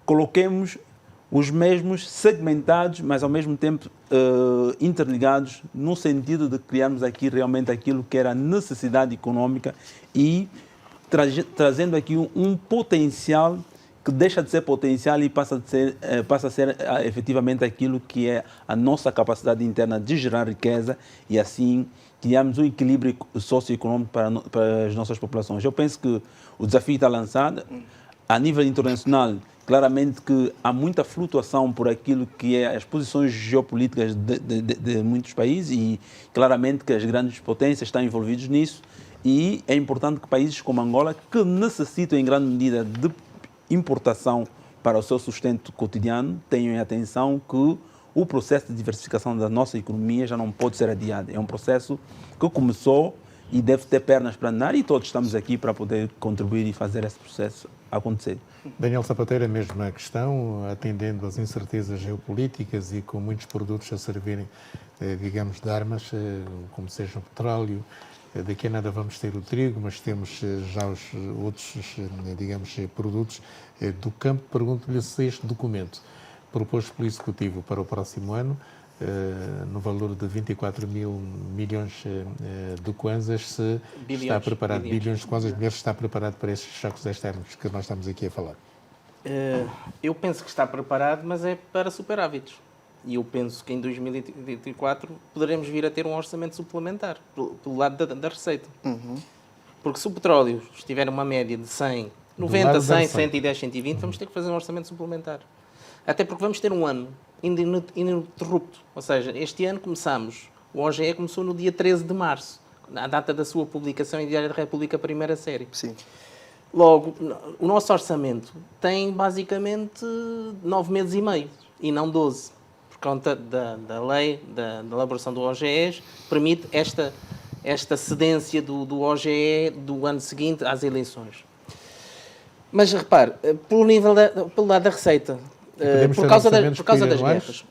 coloquemos os mesmos segmentados, mas ao mesmo tempo interligados, no sentido de criarmos aqui realmente aquilo que era a necessidade econômica e trazendo aqui um potencial que deixa de ser potencial e passa a ser efetivamente aquilo que é a nossa capacidade interna de gerar riqueza e assim criarmos um equilíbrio socioeconômico para as nossas populações. Eu penso que o desafio está lançado. A nível internacional, claramente que há muita flutuação por aquilo que é as posições geopolíticas de muitos países e claramente que as grandes potências estão envolvidas nisso e é importante que países como Angola, que necessitam em grande medida de importação para o seu sustento cotidiano, tenham em atenção que o processo de diversificação da nossa economia já não pode ser adiado. É um processo que começou e deve ter pernas para andar e todos estamos aqui para poder contribuir e fazer esse processo acontecer. Daniel Sapateiro, a mesma questão, atendendo às incertezas geopolíticas e com muitos produtos a servirem, digamos, de armas, como seja o petróleo. Daqui a nada vamos ter o trigo, mas temos já os outros, digamos, produtos do campo. Pergunto-lhe se este documento proposto pelo Executivo para o próximo ano, no valor de 24 mil milhões de kwanzas, se está preparado, bilhões de kwanzas, se está preparado para estes choques externos que nós estamos aqui a falar? Eu penso que está preparado, mas é para superávites. E eu penso que em 2024 poderemos vir a ter um orçamento suplementar pelo lado da receita. Porque se o petróleo estiver uma média de 100, 90, 100, 110, 120, vamos ter que fazer um orçamento suplementar. Até porque vamos ter um ano ininterrupto. Ou seja, este ano começamos, o OGE começou no dia 13 de março, a data da sua publicação em Diário da República, primeira série. Sim. Logo, o nosso orçamento tem basicamente 9 meses e meio, e não 12. Por conta da lei, da elaboração do OGE, permite esta cedência do OGE do ano seguinte às eleições. Mas repare, pelo lado da receita, por causa das guerras.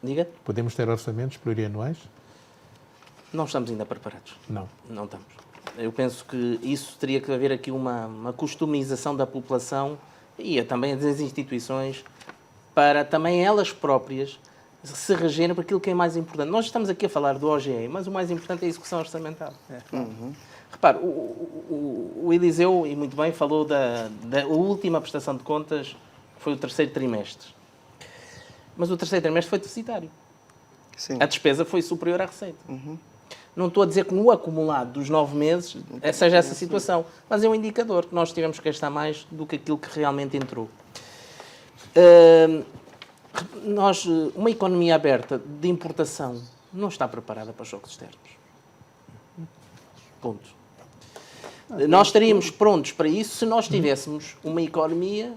Diga? Podemos ter orçamentos plurianuais? Não estamos ainda preparados. Não estamos. Eu penso que isso teria que haver aqui uma customização da população e também das instituições para também elas próprias se regerem por aquilo que é mais importante. Nós estamos aqui a falar do OGE, mas o mais importante é a execução orçamental. Repare, o Eliseu, e muito bem, falou da última prestação de contas, foi o terceiro trimestre. Mas o terceiro trimestre foi deficitário. Sim. A despesa foi superior à receita. Não estou a dizer que no acumulado dos 9 meses seja essa situação, mas é um indicador que nós tivemos que gastar mais do que aquilo que realmente entrou. Uma economia aberta de importação não está preparada para choques externos. Ponto. Nós estaríamos prontos para isso se nós tivéssemos uma economia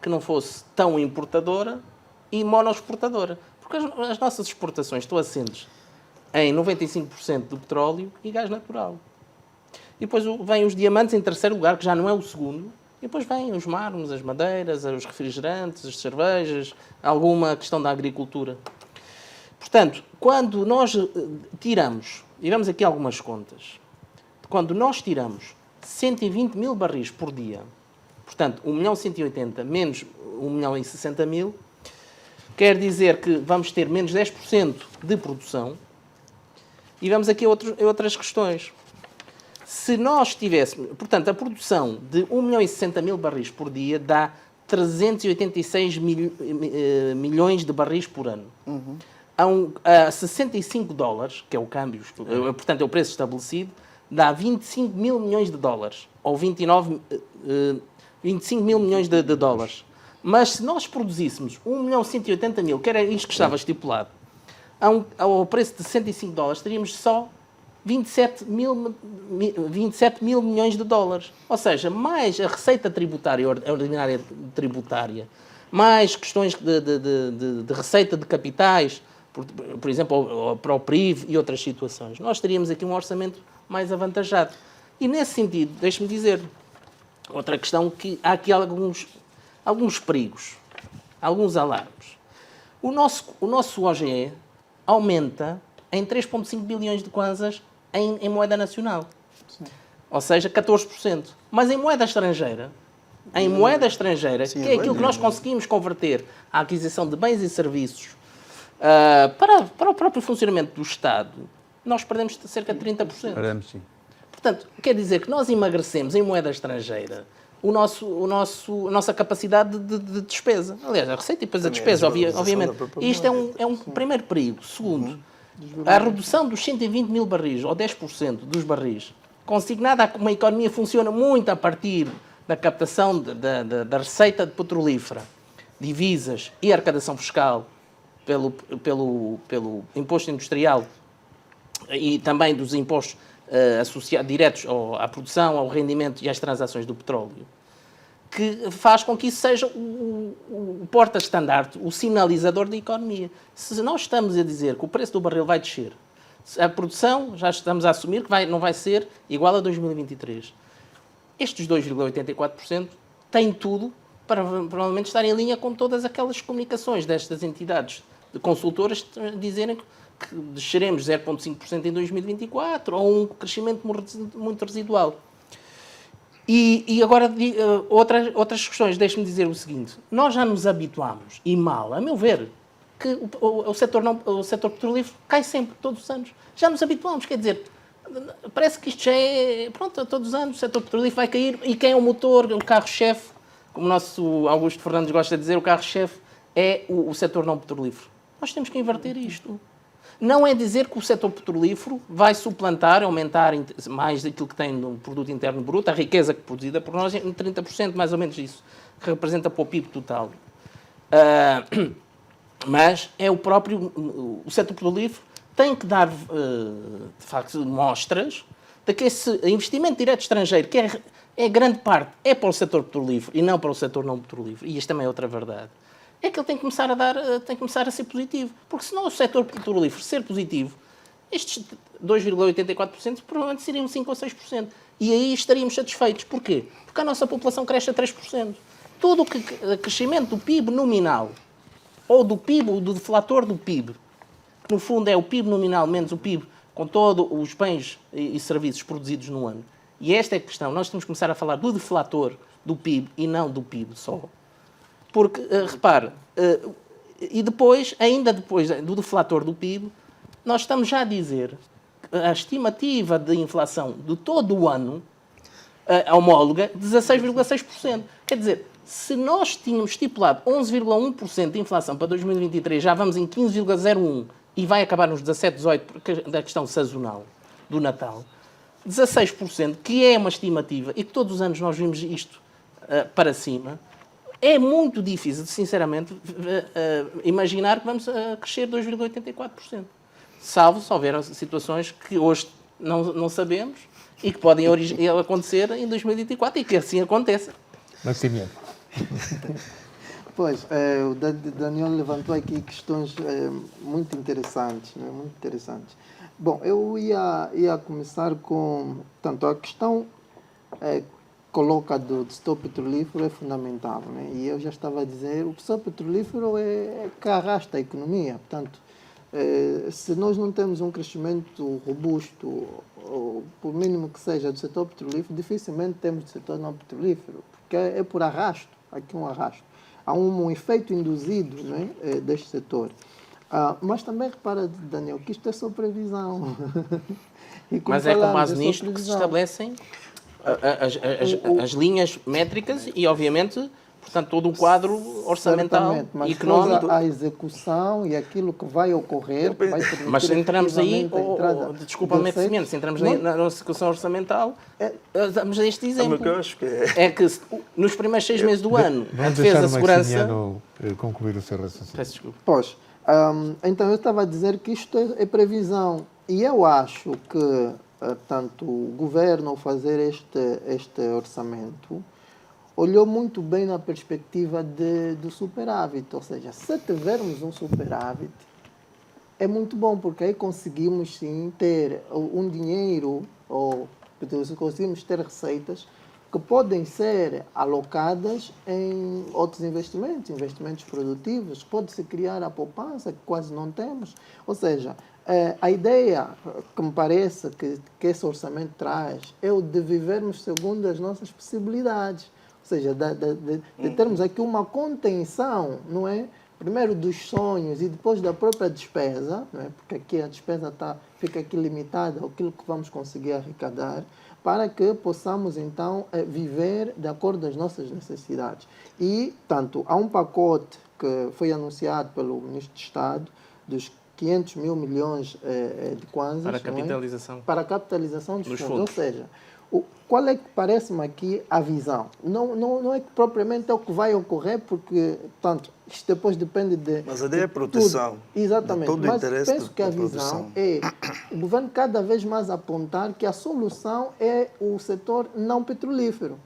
que não fosse tão importadora e monoexportadora. Porque as nossas exportações estão assentes em 95% do petróleo e gás natural. E depois vêm os diamantes em terceiro lugar, que já não é o segundo. E depois vêm os mármores, as madeiras, os refrigerantes, as cervejas, alguma questão da agricultura. Portanto, quando nós tiramos, e vamos aqui algumas contas, quando nós tiramos 120 mil barris por dia, portanto, 1.180.000 menos 1.060.000, quer dizer que vamos ter menos 10% de produção. E vamos aqui a outras questões. Se nós tivéssemos... Portanto, a produção de 1.060.000 barris por dia dá 386 milhões de barris por ano. A 65 dólares, que é o câmbio, portanto, é o preço estabelecido, dá 25 mil milhões de dólares. Ou 25 mil milhões de dólares. Mas se nós produzíssemos 1.180.000, que era isto que estava estipulado, ao preço de 65 dólares, teríamos só 27 mil milhões de dólares. Ou seja, mais a receita tributária, a ordinária tributária, mais questões de receita de capitais, por exemplo, para o PRIV e outras situações. Nós teríamos aqui um orçamento mais avantajado. E nesse sentido, deixe-me dizer, outra questão, que há aqui alguns perigos, alguns alarmes. O nosso OGE aumenta em 3,5 bilhões de kwanzas em moeda nacional. Sim. Ou seja, 14%. Mas em moeda estrangeira, sim, que é aquilo que nós conseguimos converter à aquisição de bens e serviços para o próprio funcionamento do Estado, nós perdemos cerca de 30%. Perdemos, sim. Portanto, quer dizer que nós emagrecemos em moeda estrangeira a nossa capacidade de despesa. Aliás, a receita e depois a despesa, obviamente. E isto é um primeiro perigo. Segundo, a redução dos 120 mil barris, ou 10% dos barris, consignada a que uma economia funciona muito a partir da captação da receita petrolífera, divisas e arrecadação fiscal pelo imposto industrial e também dos impostos associados diretos à produção, ao rendimento e às transações do petróleo, que faz com que isso seja o porta-estandarte, o sinalizador da economia. Se nós estamos a dizer que o preço do barril vai descer, a produção já estamos a assumir que não vai ser igual a 2023. Estes 2,84% têm tudo para provavelmente estar em linha com todas aquelas comunicações destas entidades de consultoras dizerem que desceremos 0,5% em 2024 ou um crescimento muito residual. E agora, outras questões, deixe-me dizer o seguinte, nós já nos habituámos, e mal, a meu ver, que o setor petrolífero cai sempre, todos os anos. Já nos habituámos, quer dizer, parece que isto já é, pronto, todos os anos o setor petrolífero vai cair, e quem é o motor, o carro-chefe, como o nosso Augusto Fernandes gosta de dizer, o carro-chefe é o setor não petrolífero. Nós temos que inverter isto. Não é dizer que o setor petrolífero vai suplantar, aumentar mais daquilo que tem no produto interno bruto, a riqueza que é produzida por nós, em 30%, mais ou menos isso, que representa para o PIB total. Mas é o setor petrolífero tem que dar, de facto, mostras de que esse investimento direto estrangeiro, que é grande parte, é para o setor petrolífero e não para o setor não petrolífero, e isto também é outra verdade, é que ele tem que começar a ser positivo. Porque senão o setor petrolífero ser positivo, estes 2,84% provavelmente seriam 5% ou 6%. E aí estaríamos satisfeitos. Porquê? Porque a nossa população cresce a 3%. Todo o crescimento do PIB nominal, ou do PIB, ou do deflator do PIB, que no fundo é o PIB nominal menos o PIB com todos os bens e serviços produzidos no ano. E esta é a questão. Nós temos que começar a falar do deflator do PIB e não do PIB só. Porque, repare, e depois, ainda depois do deflator do PIB, nós estamos já a dizer que a estimativa de inflação de todo o ano, homóloga, 16,6%. Quer dizer, se nós tínhamos estipulado 11,1% de inflação para 2023, já vamos em 15,01% e vai acabar nos 17,18% da questão sazonal do Natal, 16%, que é uma estimativa, e que todos os anos nós vimos isto para cima, é muito difícil, sinceramente, imaginar que vamos crescer 2,84%. Salvo se houver situações que hoje não sabemos e que podem acontecer em 2024 e que assim aconteça. Maximiano. Pois, o Daniel levantou aqui questões muito interessantes, né? Muito interessantes. Bom, eu ia começar com, tanto a questão coloca do setor petrolífero é fundamental, né? E eu já estava a dizer, o setor petrolífero é que arrasta a economia. Portanto, se nós não temos um crescimento robusto, ou por mínimo que seja do setor petrolífero, dificilmente temos do setor não petrolífero, porque é por arrasto, aqui um arrasto. Há um efeito induzido, né, deste setor. Mas também repara, Daniel, que isto é só previsão. Mas é com base nisto que se estabelecem as linhas métricas e, obviamente, portanto, todo um quadro orçamental mas económico. A execução e aquilo que vai ocorrer. Que vai mas se entramos aí, desculpa-me, Maximiano, se entramos na nossa execução orçamental, damos este exemplo. É que nos primeiros 6 meses do ano, a defesa, a segurança. Concluir o seu raciocínio. Peço desculpa. Pois, então eu estava a dizer que isto é previsão. E eu acho que, tanto o governo, ao fazer este orçamento, olhou muito bem na perspectiva do superávit. Ou seja, se tivermos um superávit, é muito bom, porque aí conseguimos sim ter um dinheiro, ou conseguimos ter receitas que podem ser alocadas em outros investimentos produtivos, pode-se criar a poupança, que quase não temos. Ou seja, a ideia que me parece que esse orçamento traz é o de vivermos segundo as nossas possibilidades. Ou seja, de termos aqui uma contenção, não é? Primeiro dos sonhos e depois da própria despesa, não é? Porque aqui a despesa fica aqui limitada àquilo que vamos conseguir arrecadar, para que possamos, então, viver de acordo com as nossas necessidades. E, tanto, há um pacote que foi anunciado pelo Ministro de Estado dos 500 mil milhões de kwanzas. Para a capitalização. Para a capitalização dos fundos. Ou seja, qual é que parece-me aqui a visão? Não é que propriamente é o que vai ocorrer, porque, portanto, isto depois depende de... Mas a ideia é proteção. Tudo. Exatamente. Todo mas interesse penso que a visão é o governo cada vez mais apontar que a solução é o setor não petrolífero. Ou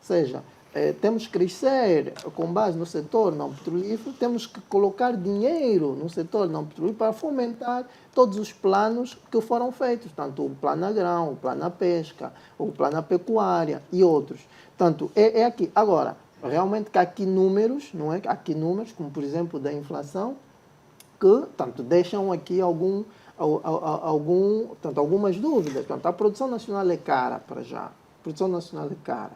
seja, temos que crescer com base no setor não petrolífero, temos que colocar dinheiro no setor não petrolífero para fomentar todos os planos que foram feitos, tanto o plano agrão, o plano pesca, o plano pecuária e outros. Portanto, é aqui. Agora, realmente que há aqui números, não é? Há aqui números, como por exemplo da inflação, que tanto deixam aqui algumas dúvidas. Portanto, a produção nacional é cara para já. A produção nacional é cara.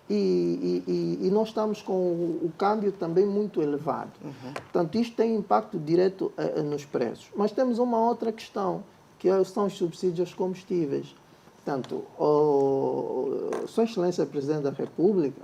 e nós estamos com o câmbio também muito elevado. Portanto, isto tem impacto direto nos preços. Mas temos uma outra questão, que são os subsídios aos combustíveis. Portanto, Sua Excelência Presidente da República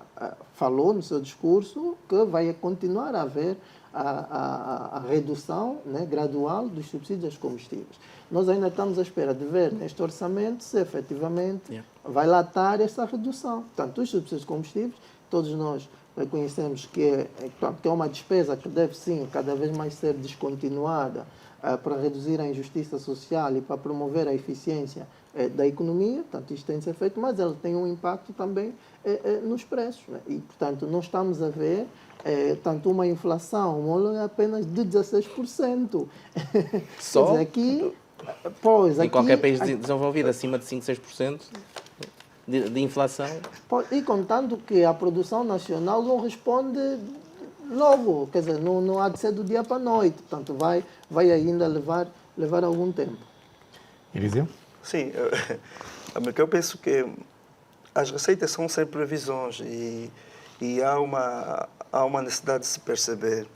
falou no seu discurso que vai continuar a haver a redução, né, gradual dos subsídios aos combustíveis. Nós ainda estamos à espera de ver neste orçamento se efetivamente vai latar essa redução. Portanto, os subsídios aos combustíveis, todos nós reconhecemos que é uma despesa que deve sim cada vez mais ser descontinuada para reduzir a injustiça social e para promover a eficiência da economia. Portanto, isto tem de ser feito, mas ela tem um impacto também nos preços, né? E, portanto, nós estamos a ver tanto uma inflação homóloga apenas de 16%. Só? Quer dizer, aqui, pois, em aqui, qualquer país desenvolvido, acima de 5, 6% de inflação. E contando que a produção nacional não responde logo, quer dizer, não há de ser do dia para a noite, portanto vai ainda levar algum tempo. Eliseu? Sim, eu penso que as receitas são sem previsões e há uma necessidade de se perceber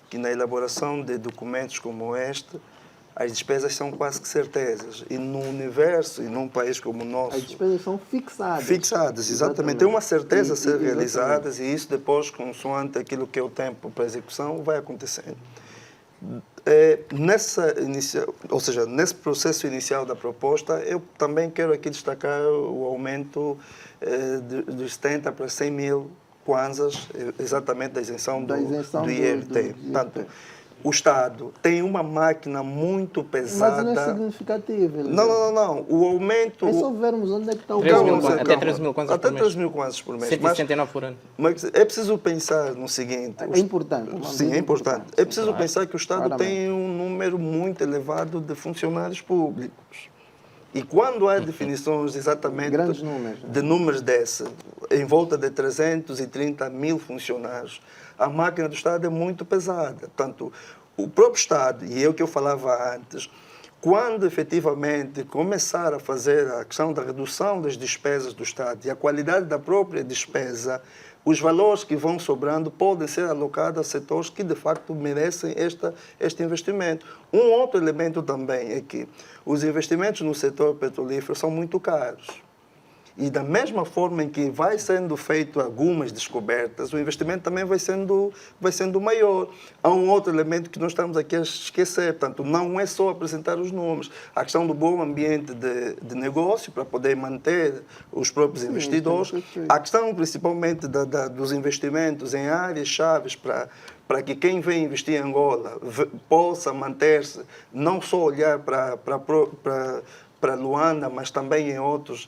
que na elaboração de documentos como este, as despesas são quase que certezas. E no universo, e num país como o nosso... As despesas são fixadas. Fixadas, exatamente. Tem uma certeza a ser realizadas e isso depois, consoante aquilo que é o tempo para a execução, vai acontecendo. Nesse processo inicial da proposta, eu também quero aqui destacar o aumento de 70 para 100 mil kwanzas, exatamente da isenção do IRT. Portanto, o Estado tem uma máquina muito pesada. Mas não é significativo. Não. O aumento... É só vermos onde é que está o Até 13 mil kwanzas por mês. Até 13 mil kwanzas por mês. 169 por ano. Mas é preciso pensar no seguinte... É importante. Sim, é importante. É preciso pensar que o Estado tem um número muito elevado de funcionários públicos. E quando há definições exatamente de números desses, em volta de 330 mil funcionários, a máquina do Estado é muito pesada. Portanto, o próprio Estado, e é o que eu falava antes, quando efetivamente começar a fazer a questão da redução das despesas do Estado e a qualidade da própria despesa, os valores que vão sobrando podem ser alocados a setores que, de facto, merecem este investimento. Um outro elemento também é que os investimentos no setor petrolífero são muito caros. E da mesma forma em que vai sendo feito algumas descobertas, o investimento também vai sendo maior. Há um outro elemento que nós estamos aqui a esquecer, portanto, não é só apresentar os números. A questão do bom ambiente de negócio para poder manter os próprios investidores. A questão principalmente dos investimentos em áreas chaves para que quem vem investir em Angola possa manter-se, não só olhar para Luanda, mas também em outras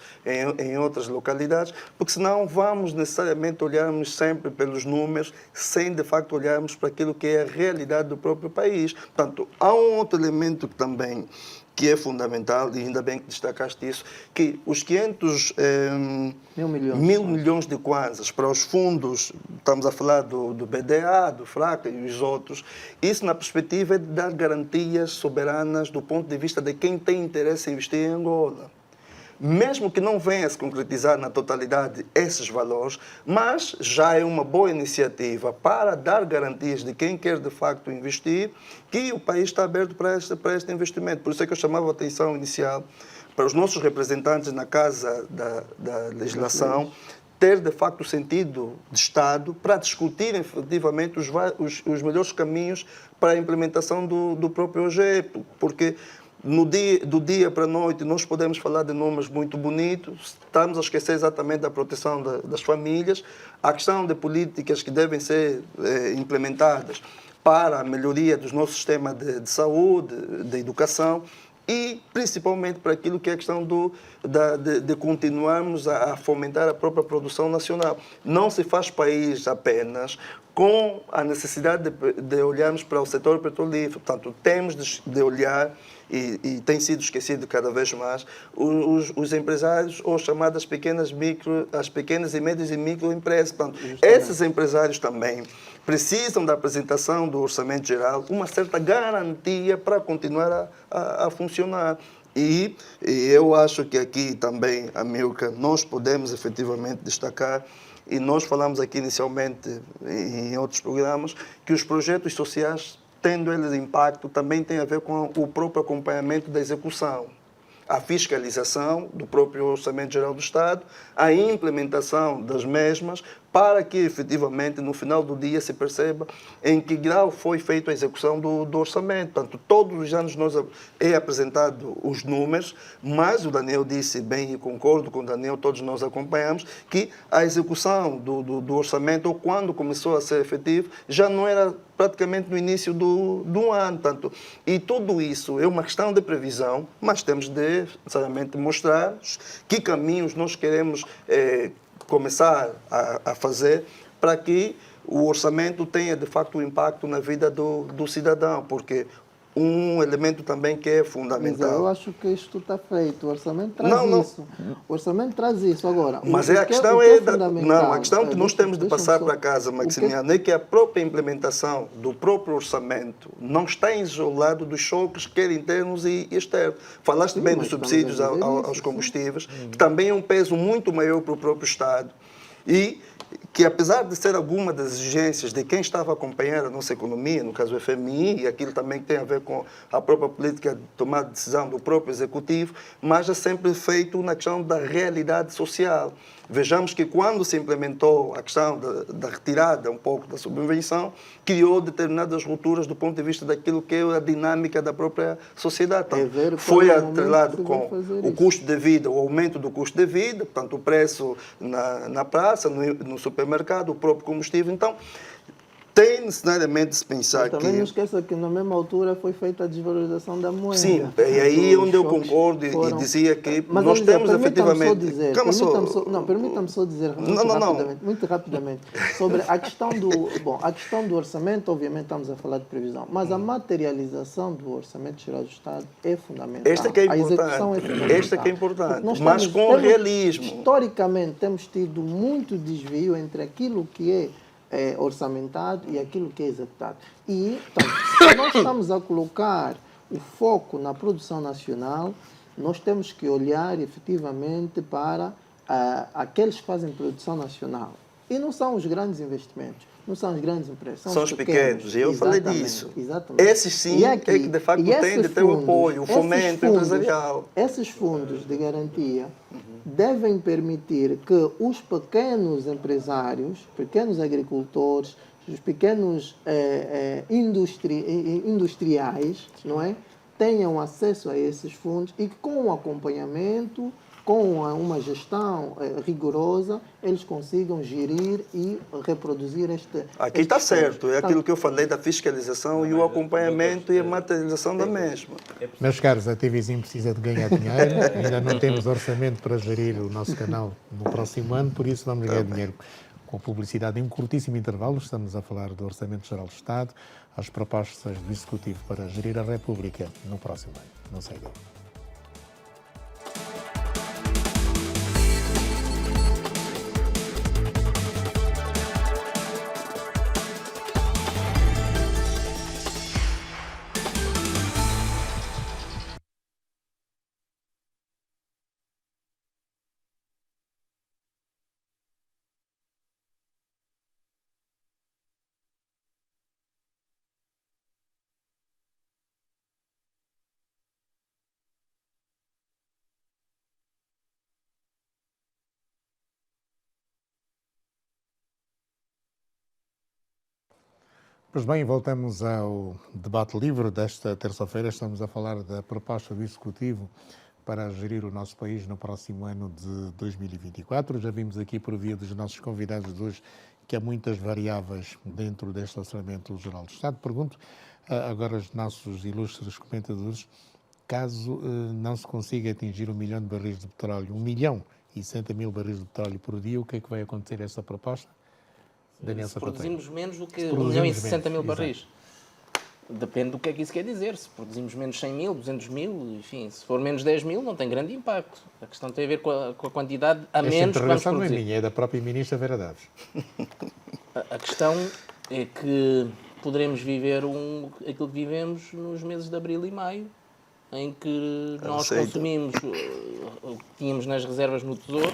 localidades, porque senão vamos necessariamente olharmos sempre pelos números, sem de facto olharmos para aquilo que é a realidade do próprio país. Portanto, há um outro elemento também que é fundamental, e ainda bem que destacaste isso, que os 500 mil milhões de kwanzas para os fundos, estamos a falar do BDA, do FRACA e os outros, isso na perspectiva é de dar garantias soberanas do ponto de vista de quem tem interesse em investir em Angola. Mesmo que não venha a se concretizar na totalidade esses valores, mas já é uma boa iniciativa para dar garantias de quem quer de facto investir, que o país está aberto para este investimento. Por isso é que eu chamava a atenção inicial para os nossos representantes na Casa da Legislação ter de facto sentido de Estado para discutir efetivamente os melhores caminhos para a implementação do próprio OGE, porque do dia para a noite nós podemos falar de números muito bonitos, estamos a esquecer exatamente da proteção das famílias, a questão de políticas que devem ser implementadas para a melhoria do nosso sistema de saúde, de educação e principalmente para aquilo que é a questão de continuarmos a fomentar a própria produção nacional. Não se faz país apenas com a necessidade de olharmos para o setor petrolífero, portanto temos de olhar e tem sido esquecido cada vez mais, os empresários ou chamadas as pequenas e médias e microempresas. Portanto, esses empresários também precisam da apresentação do Orçamento Geral uma certa garantia para continuar a funcionar. E eu acho que aqui também, Amilcar, nós podemos efetivamente destacar e nós falamos aqui inicialmente em outros programas, que os projetos sociais, tendo eles impacto, também tem a ver com o próprio acompanhamento da execução, a fiscalização do próprio Orçamento Geral do Estado, a implementação das mesmas, para que efetivamente no final do dia se perceba em que grau foi feita a execução do orçamento. Portanto, todos os anos é apresentado os números, mas o Daniel disse bem, e concordo com o Daniel, todos nós acompanhamos, que a execução do orçamento, ou quando começou a ser efetivo, já não era praticamente no início do ano. Portanto, e tudo isso é uma questão de previsão, mas temos de necessariamente mostrar que caminhos nós queremos começar a fazer para que o orçamento tenha, de facto, um impacto na vida do cidadão, porque um elemento também que é fundamental. Mas eu acho que isto está feito, o orçamento traz isso. O orçamento traz isso agora. Mas a questão a questão que nós temos de passar para casa, Maximiano, é que a própria implementação do próprio orçamento não está isolado dos choques, quer internos e externos. Falaste bem dos subsídios aos combustíveis, que também é um peso muito maior para o próprio Estado. E que, apesar de ser alguma das exigências de quem estava a acompanhar a nossa economia, no caso do FMI, e aquilo também que tem a ver com a própria política de tomar de decisão do próprio Executivo, mas é sempre feito na questão da realidade social. Vejamos que quando se implementou a questão da retirada um pouco da subvenção, criou determinadas rupturas do ponto de vista daquilo que é a dinâmica da própria sociedade. Então, foi atrelado com o custo de vida, o aumento do custo de vida, portanto, o preço na praça, no supermercado, o próprio combustível. Então, tem necessariamente de se pensar também não esqueça que na mesma altura foi feita a desvalorização da moeda. Sim, é aí onde eu concordo e dizia que nós temos efetivamente... Permita-me só dizer muito rapidamente sobre a questão do orçamento. Obviamente estamos a falar de previsão, mas a materialização do Orçamento Geral do Estado é fundamental. Esta que é importante. A execução é fundamental. Esta que é importante, mas com realismo. Historicamente temos tido muito desvio entre aquilo que é orçamentado e aquilo que é executado. E, então, se nós estamos a colocar o foco na produção nacional, nós temos que olhar efetivamente para aqueles que fazem produção nacional. E não são os grandes investimentos, não são as grandes empresas, são os pequenos. E eu falei disso. Exatamente. Esses sim é que de facto têm de ter o apoio, o fomento empresarial. Esses fundos de garantia devem permitir que os pequenos empresários, pequenos agricultores, os pequenos industriais, não é, tenham acesso a esses fundos e que com o acompanhamento, com uma gestão rigorosa, eles consigam gerir e reproduzir este... Aqui está certo, é aquilo que eu falei da fiscalização e o acompanhamento e a materialização da mesma. Meus caros, a TVzinho precisa de ganhar dinheiro, ainda não temos orçamento para gerir o nosso canal no próximo ano, por isso vamos ganhar dinheiro com publicidade. Em um curtíssimo intervalo estamos a falar do Orçamento Geral do Estado, as propostas do Executivo para gerir a República no próximo ano. Não sei daí. Pois bem, voltamos ao debate livre desta terça-feira. Estamos a falar da proposta do Executivo para gerir o nosso país no próximo ano de 2024. Já vimos aqui por via dos nossos convidados de hoje que há muitas variáveis dentro deste Orçamento Geral do Estado. Pergunto agora aos nossos ilustres comentadores, caso não se consiga atingir 1 milhão de barris de petróleo, 1.060.000 barris de petróleo por dia, o que é que vai acontecer a essa proposta? Daniel, se produzimos menos do que 1.060.000 barris. Depende do que é que isso quer dizer. Se produzimos menos 100.000, 200.000, enfim, se for menos 10.000 não tem grande impacto. A questão tem a ver com a quantidade a menos que vamos produzir. Não é minha, é da própria Ministra Vera Daves. A questão é que poderemos viver aquilo que vivemos nos meses de abril e maio, em que nós consumimos o que tínhamos nas reservas no Tesouro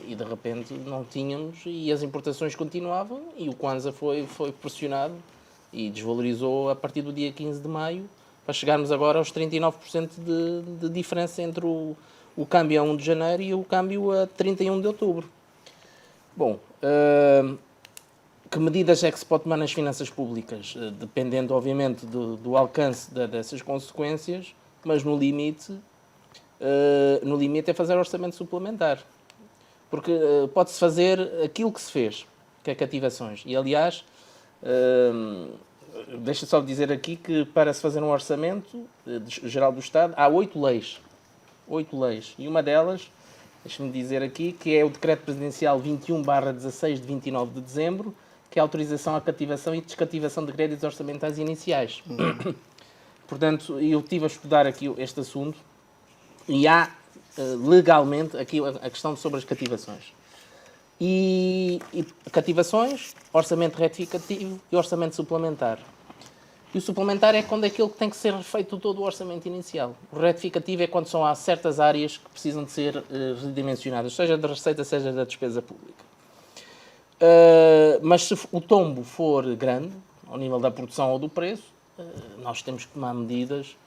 e de repente não tínhamos, e as importações continuavam, e o Kwanza foi pressionado e desvalorizou a partir do dia 15 de maio, para chegarmos agora aos 39% de diferença entre o câmbio a 1 de janeiro e o câmbio a 31 de outubro. Bom, que medidas é que se pode tomar nas finanças públicas? Dependendo, obviamente, do alcance dessas consequências, mas no limite é fazer orçamento suplementar. Porque pode-se fazer aquilo que se fez, que é cativações. E, aliás, deixa só dizer aqui que para se fazer um orçamento geral do Estado há 8 leis. 8 leis. E uma delas, deixa-me dizer aqui, que é o Decreto Presidencial 21/16 de 29 de dezembro, que é a autorização à cativação e descativação de créditos orçamentais iniciais. Portanto, eu estive a estudar aqui este assunto e há legalmente aqui a questão sobre as cativações. E cativações, orçamento retificativo e orçamento suplementar. E o suplementar é quando é aquilo que tem que ser feito todo o orçamento inicial. O retificativo é quando há certas áreas que precisam de ser redimensionadas, seja da receita, seja da despesa pública. Mas se o tombo for grande, ao nível da produção ou do preço, nós temos que tomar medidas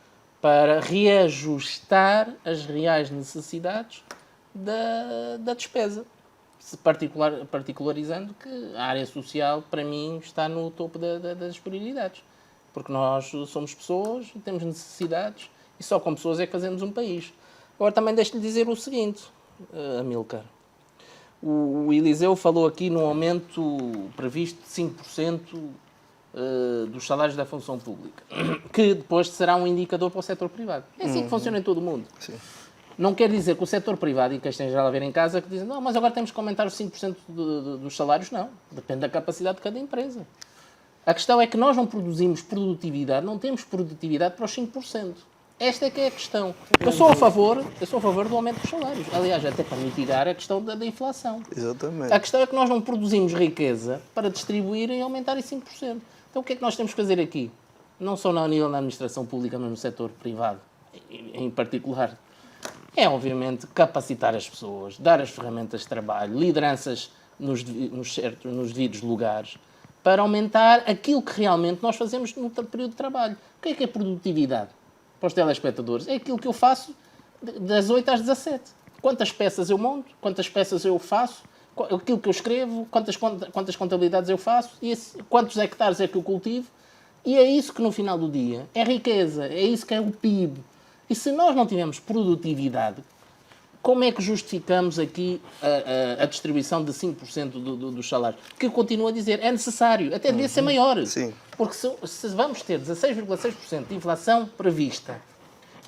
para reajustar as reais necessidades da despesa. Particularizando que a área social, para mim, está no topo das prioridades. Porque nós somos pessoas e temos necessidades e só com pessoas é que fazemos um país. Agora também deixo-lhe dizer o seguinte, Amílcar. O Eliseu falou aqui no aumento previsto de 5% dos salários da função pública, que depois será um indicador para o setor privado. É assim que funciona em todo o mundo. Sim. Não quer dizer que o setor privado, e que estejam já a ver em casa, que dizem, não, mas agora temos que aumentar os 5% dos salários. Não, depende da capacidade de cada empresa. A questão é que nós não produzimos produtividade, não temos produtividade para os 5%. Esta é que é a questão. Eu sou a favor do aumento dos salários. Aliás, até para mitigar a questão da inflação. Exatamente. A questão é que nós não produzimos riqueza para distribuir e aumentar em 5%. Então o que é que nós temos que fazer aqui? Não só no nível da administração pública, mas no setor privado em particular. É, obviamente, capacitar as pessoas, dar as ferramentas de trabalho, lideranças nos devidos lugares, para aumentar aquilo que realmente nós fazemos no período de trabalho. O que é produtividade? Para os telespectadores, é aquilo que eu faço das 8 às 17. Quantas peças eu monto, quantas peças eu faço, aquilo que eu escrevo, quantas contabilidades eu faço, quantos hectares é que eu cultivo, e é isso que no final do dia é riqueza, é isso que é o PIB. E se nós não tivermos produtividade, como é que justificamos aqui a distribuição de 5% dos salários? Que eu continuo a dizer, é necessário, até devia ser maior. Sim. Porque se vamos ter 16,6% de inflação prevista,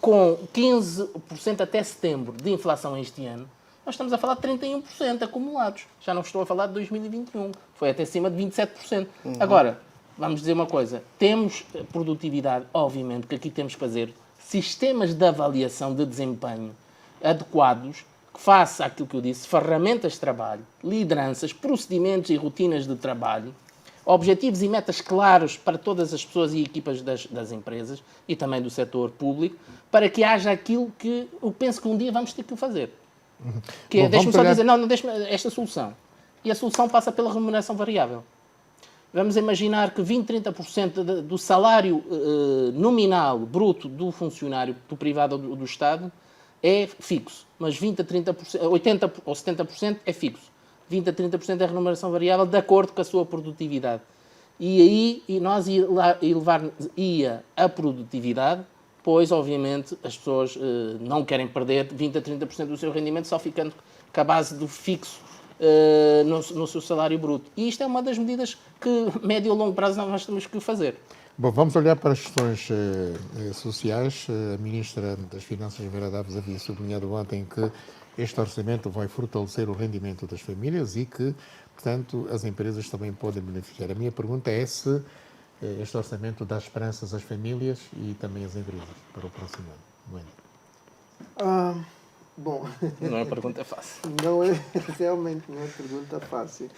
com 15% até setembro de inflação este ano, nós estamos a falar de 31% acumulados. Já não estou a falar de 2021, foi até acima de 27%. Agora, vamos dizer uma coisa, temos produtividade, obviamente, que aqui temos que fazer sistemas de avaliação de desempenho adequados, que faça aquilo que eu disse, ferramentas de trabalho, lideranças, procedimentos e rotinas de trabalho, objetivos e metas claros para todas as pessoas e equipas das empresas e também do setor público, para que haja aquilo que eu penso que um dia vamos ter que fazer. Que é, deixa-me só dizer, não deixa-me esta solução. E a solução passa pela remuneração variável. Vamos imaginar que 30% do salário nominal, bruto, do funcionário, do privado ou do Estado, é fixo, mas 20% a 30%, 80% ou 70% é fixo. 20% a 30% é remuneração variável de acordo com a sua produtividade. E aí nós ia a produtividade, pois, obviamente, as pessoas não querem perder 20% a 30% do seu rendimento só ficando com a base do fixo no seu salário bruto. E isto é uma das medidas que, médio e longo prazo, nós temos que fazer. Bom, vamos olhar para as questões sociais. A Ministra das Finanças, Vera Davos, havia sublinhado ontem que este orçamento vai fortalecer o rendimento das famílias e que, portanto, as empresas também podem beneficiar. A minha pergunta é se este orçamento dá esperanças às famílias e também às empresas para o próximo ano. Bom, não é uma pergunta fácil. Não é, realmente não é pergunta fácil.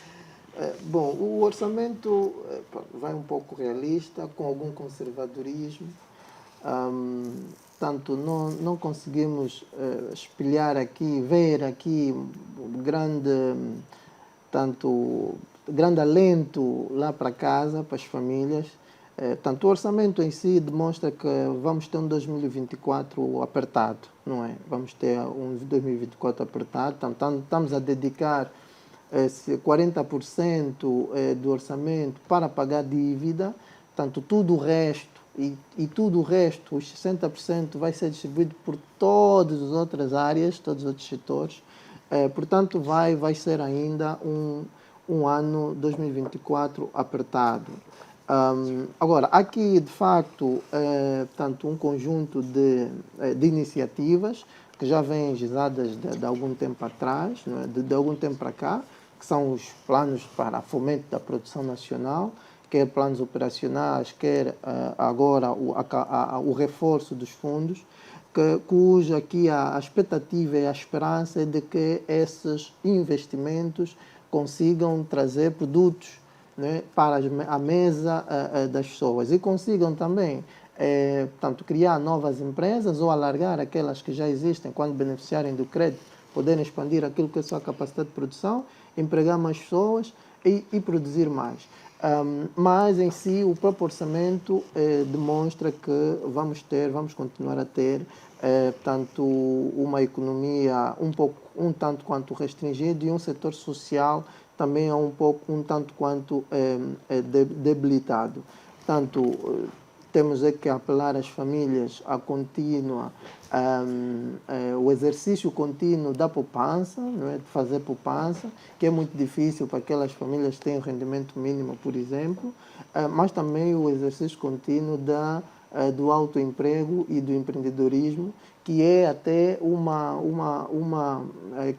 Bom, o orçamento vai um pouco realista, com algum conservadorismo. Portanto, não conseguimos espelhar aqui, ver aqui grande alento lá para casa, para as famílias. Portanto, o orçamento em si demonstra que vamos ter um 2024 apertado, não é? Vamos ter um 2024 apertado. Portanto, estamos a dedicar 40% do orçamento para pagar dívida. Portanto, tudo o resto, e tudo o resto, os 60%, vai ser distribuído por todas as outras áreas, todos os outros setores. Portanto, vai ser ainda um ano 2024 apertado. Agora, aqui, de facto, portanto, um conjunto de iniciativas que já vêm gizadas de algum tempo atrás, não é? de algum tempo para cá, que são os planos para fomento da produção nacional, quer planos operacionais, quer agora o reforço dos fundos, cuja aqui a expectativa e a esperança é de que esses investimentos consigam trazer produtos, né, para a mesa das pessoas e consigam também, portanto, criar novas empresas ou alargar aquelas que já existem quando beneficiarem do crédito, poderem expandir aquilo que é a sua capacidade de produção, empregar mais pessoas e produzir mais. Mas em si o próprio orçamento demonstra que vamos continuar a ter, portanto, uma economia um tanto quanto restringida e um setor social também é um tanto quanto debilitado. Portanto, temos que apelar às famílias a o exercício contínuo da poupança, não é? De fazer poupança, que é muito difícil para aquelas famílias que têm rendimento mínimo, por exemplo, mas também o exercício contínuo do autoemprego e do empreendedorismo, que é até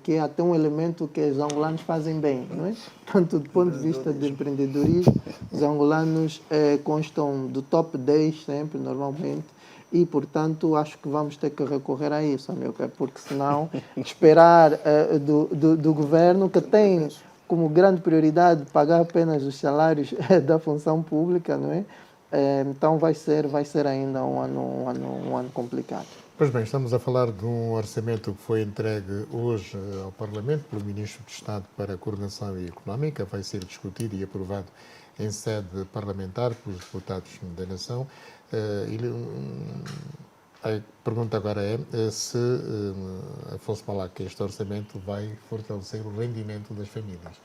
que é até um elemento que os angolanos fazem bem, não é? Tanto do ponto de vista do empreendedorismo, os angolanos constam do top 10 sempre, normalmente, e, portanto, acho que vamos ter que recorrer a isso, porque senão esperar do governo, que tem como grande prioridade pagar apenas os salários da função pública, não é? Então vai ser ainda um ano complicado. Pois bem, estamos a falar de um orçamento que foi entregue hoje ao Parlamento pelo Ministro de Estado para a Coordenação Económica, vai ser discutido e aprovado em sede parlamentar pelos deputados da Nação. A pergunta agora é se, Afonso Malac, este orçamento vai fortalecer o rendimento das famílias,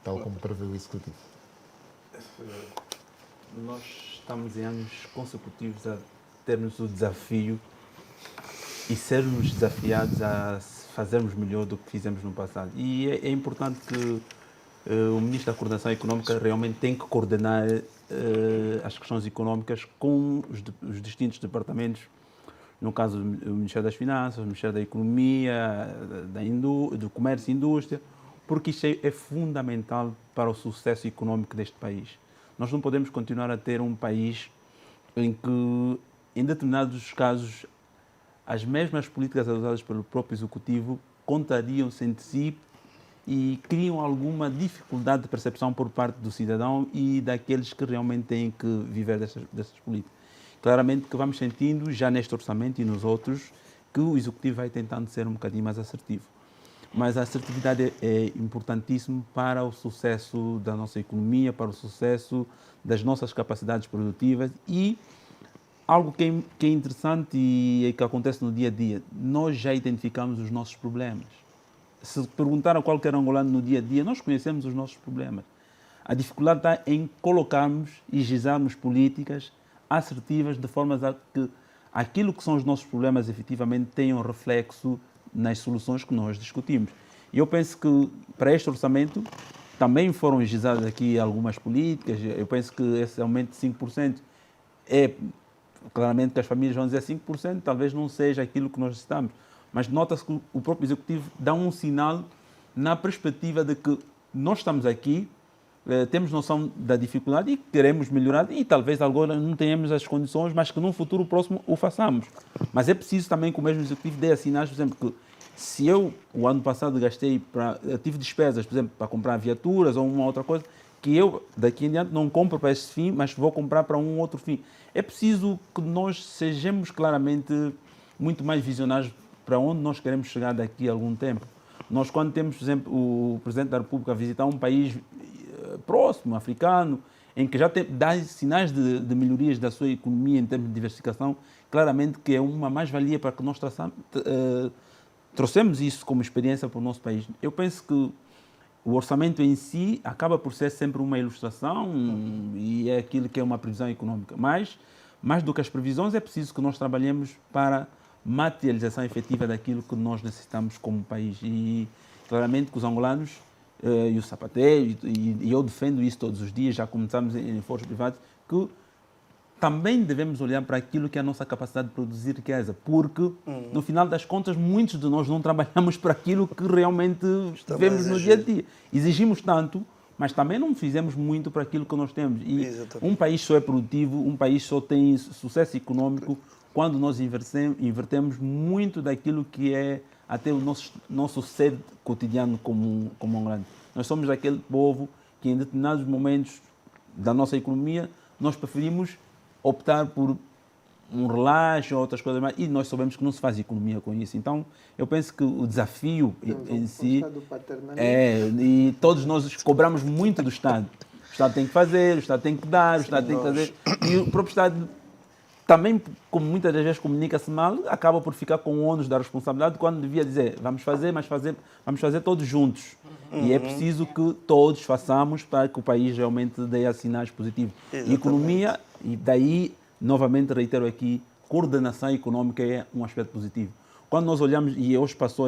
tal como prevê o Executivo. Nós estamos em anos consecutivos a termos o desafio e sermos desafiados a fazermos melhor do que fizemos no passado. E é importante que o Ministro da Coordenação Económica realmente tem que coordenar as questões económicas com os distintos departamentos, no caso do Ministério das Finanças, do Ministério da Economia, do Comércio e Indústria, porque isto é fundamental para o sucesso económico deste país. Nós não podemos continuar a ter um país em que, em determinados casos, as mesmas políticas adotadas pelo próprio Executivo contrariam-se entre si e criam alguma dificuldade de percepção por parte do cidadão e daqueles que realmente têm que viver dessas políticas. Claramente que vamos sentindo, já neste orçamento e nos outros, que o Executivo vai tentando ser um bocadinho mais assertivo. Mas a assertividade é importantíssima para o sucesso da nossa economia, para o sucesso das nossas capacidades produtivas e algo que é interessante e que acontece no dia a dia. Nós já identificamos os nossos problemas. Se perguntar a qualquer angolano no dia a dia, nós conhecemos os nossos problemas. A dificuldade está em colocarmos e gizarmos políticas assertivas de forma a que aquilo que são os nossos problemas efetivamente tenham reflexo nas soluções que nós discutimos. E eu penso que para este orçamento também foram gizadas aqui algumas políticas. Eu penso que esse aumento de 5% é, claramente que as famílias vão dizer 5%, talvez não seja aquilo que nós necessitamos. Mas nota-se que o próprio Executivo dá um sinal na perspectiva de que nós estamos aqui, temos noção da dificuldade e queremos melhorar e talvez agora não tenhamos as condições, mas que num futuro próximo o façamos. Mas é preciso também que o mesmo Executivo dê sinais, por exemplo, que se eu, o ano passado, tive despesas, por exemplo, para comprar viaturas ou uma outra coisa, que eu, daqui em diante, não compro para esse fim, mas vou comprar para um outro fim. É preciso que nós sejamos claramente muito mais visionários para onde nós queremos chegar daqui a algum tempo. Nós, quando temos, por exemplo, o Presidente da República a visitar um país próximo, africano, em que já dá sinais de melhorias da sua economia em termos de diversificação, claramente que é uma mais-valia para que nós trouxemos isso como experiência para o nosso país. Eu penso que o orçamento em si acaba por ser sempre uma ilustração e é aquilo que é uma previsão econômica. Mas, mais do que as previsões, é preciso que nós trabalhemos para materialização efetiva daquilo que nós necessitamos como país. E claramente que os angolanos e o Zapatero, e eu defendo isso todos os dias, já começamos em fóruns privados, que também devemos olhar para aquilo que é a nossa capacidade de produzir riqueza, porque, no final das contas, muitos de nós não trabalhamos para aquilo que realmente vemos no dia a dia. Exigimos tanto, mas também não fizemos muito para aquilo que nós temos. E um país só é produtivo, um país só tem sucesso econômico quando nós invertemos muito daquilo que é até o nosso ser cotidiano como angolano. Nós somos aquele povo que em determinados momentos da nossa economia nós preferimos optar por um relaxo ou outras coisas mais, e nós sabemos que não se faz economia com isso. Então, eu penso que o desafio em si e todos nós cobramos muito do Estado. O Estado tem que fazer, o Estado tem que dar, o Estado tem que fazer, e o próprio Estado também, como muitas das vezes comunica-se mal, acaba por ficar com o ônus da responsabilidade quando devia dizer vamos fazer, mas vamos fazer todos juntos. E é preciso que todos façamos para que o país realmente dê sinais positivos. E economia, e daí, novamente reitero aqui, coordenação econômica é um aspecto positivo. Quando nós olhamos, e hoje passou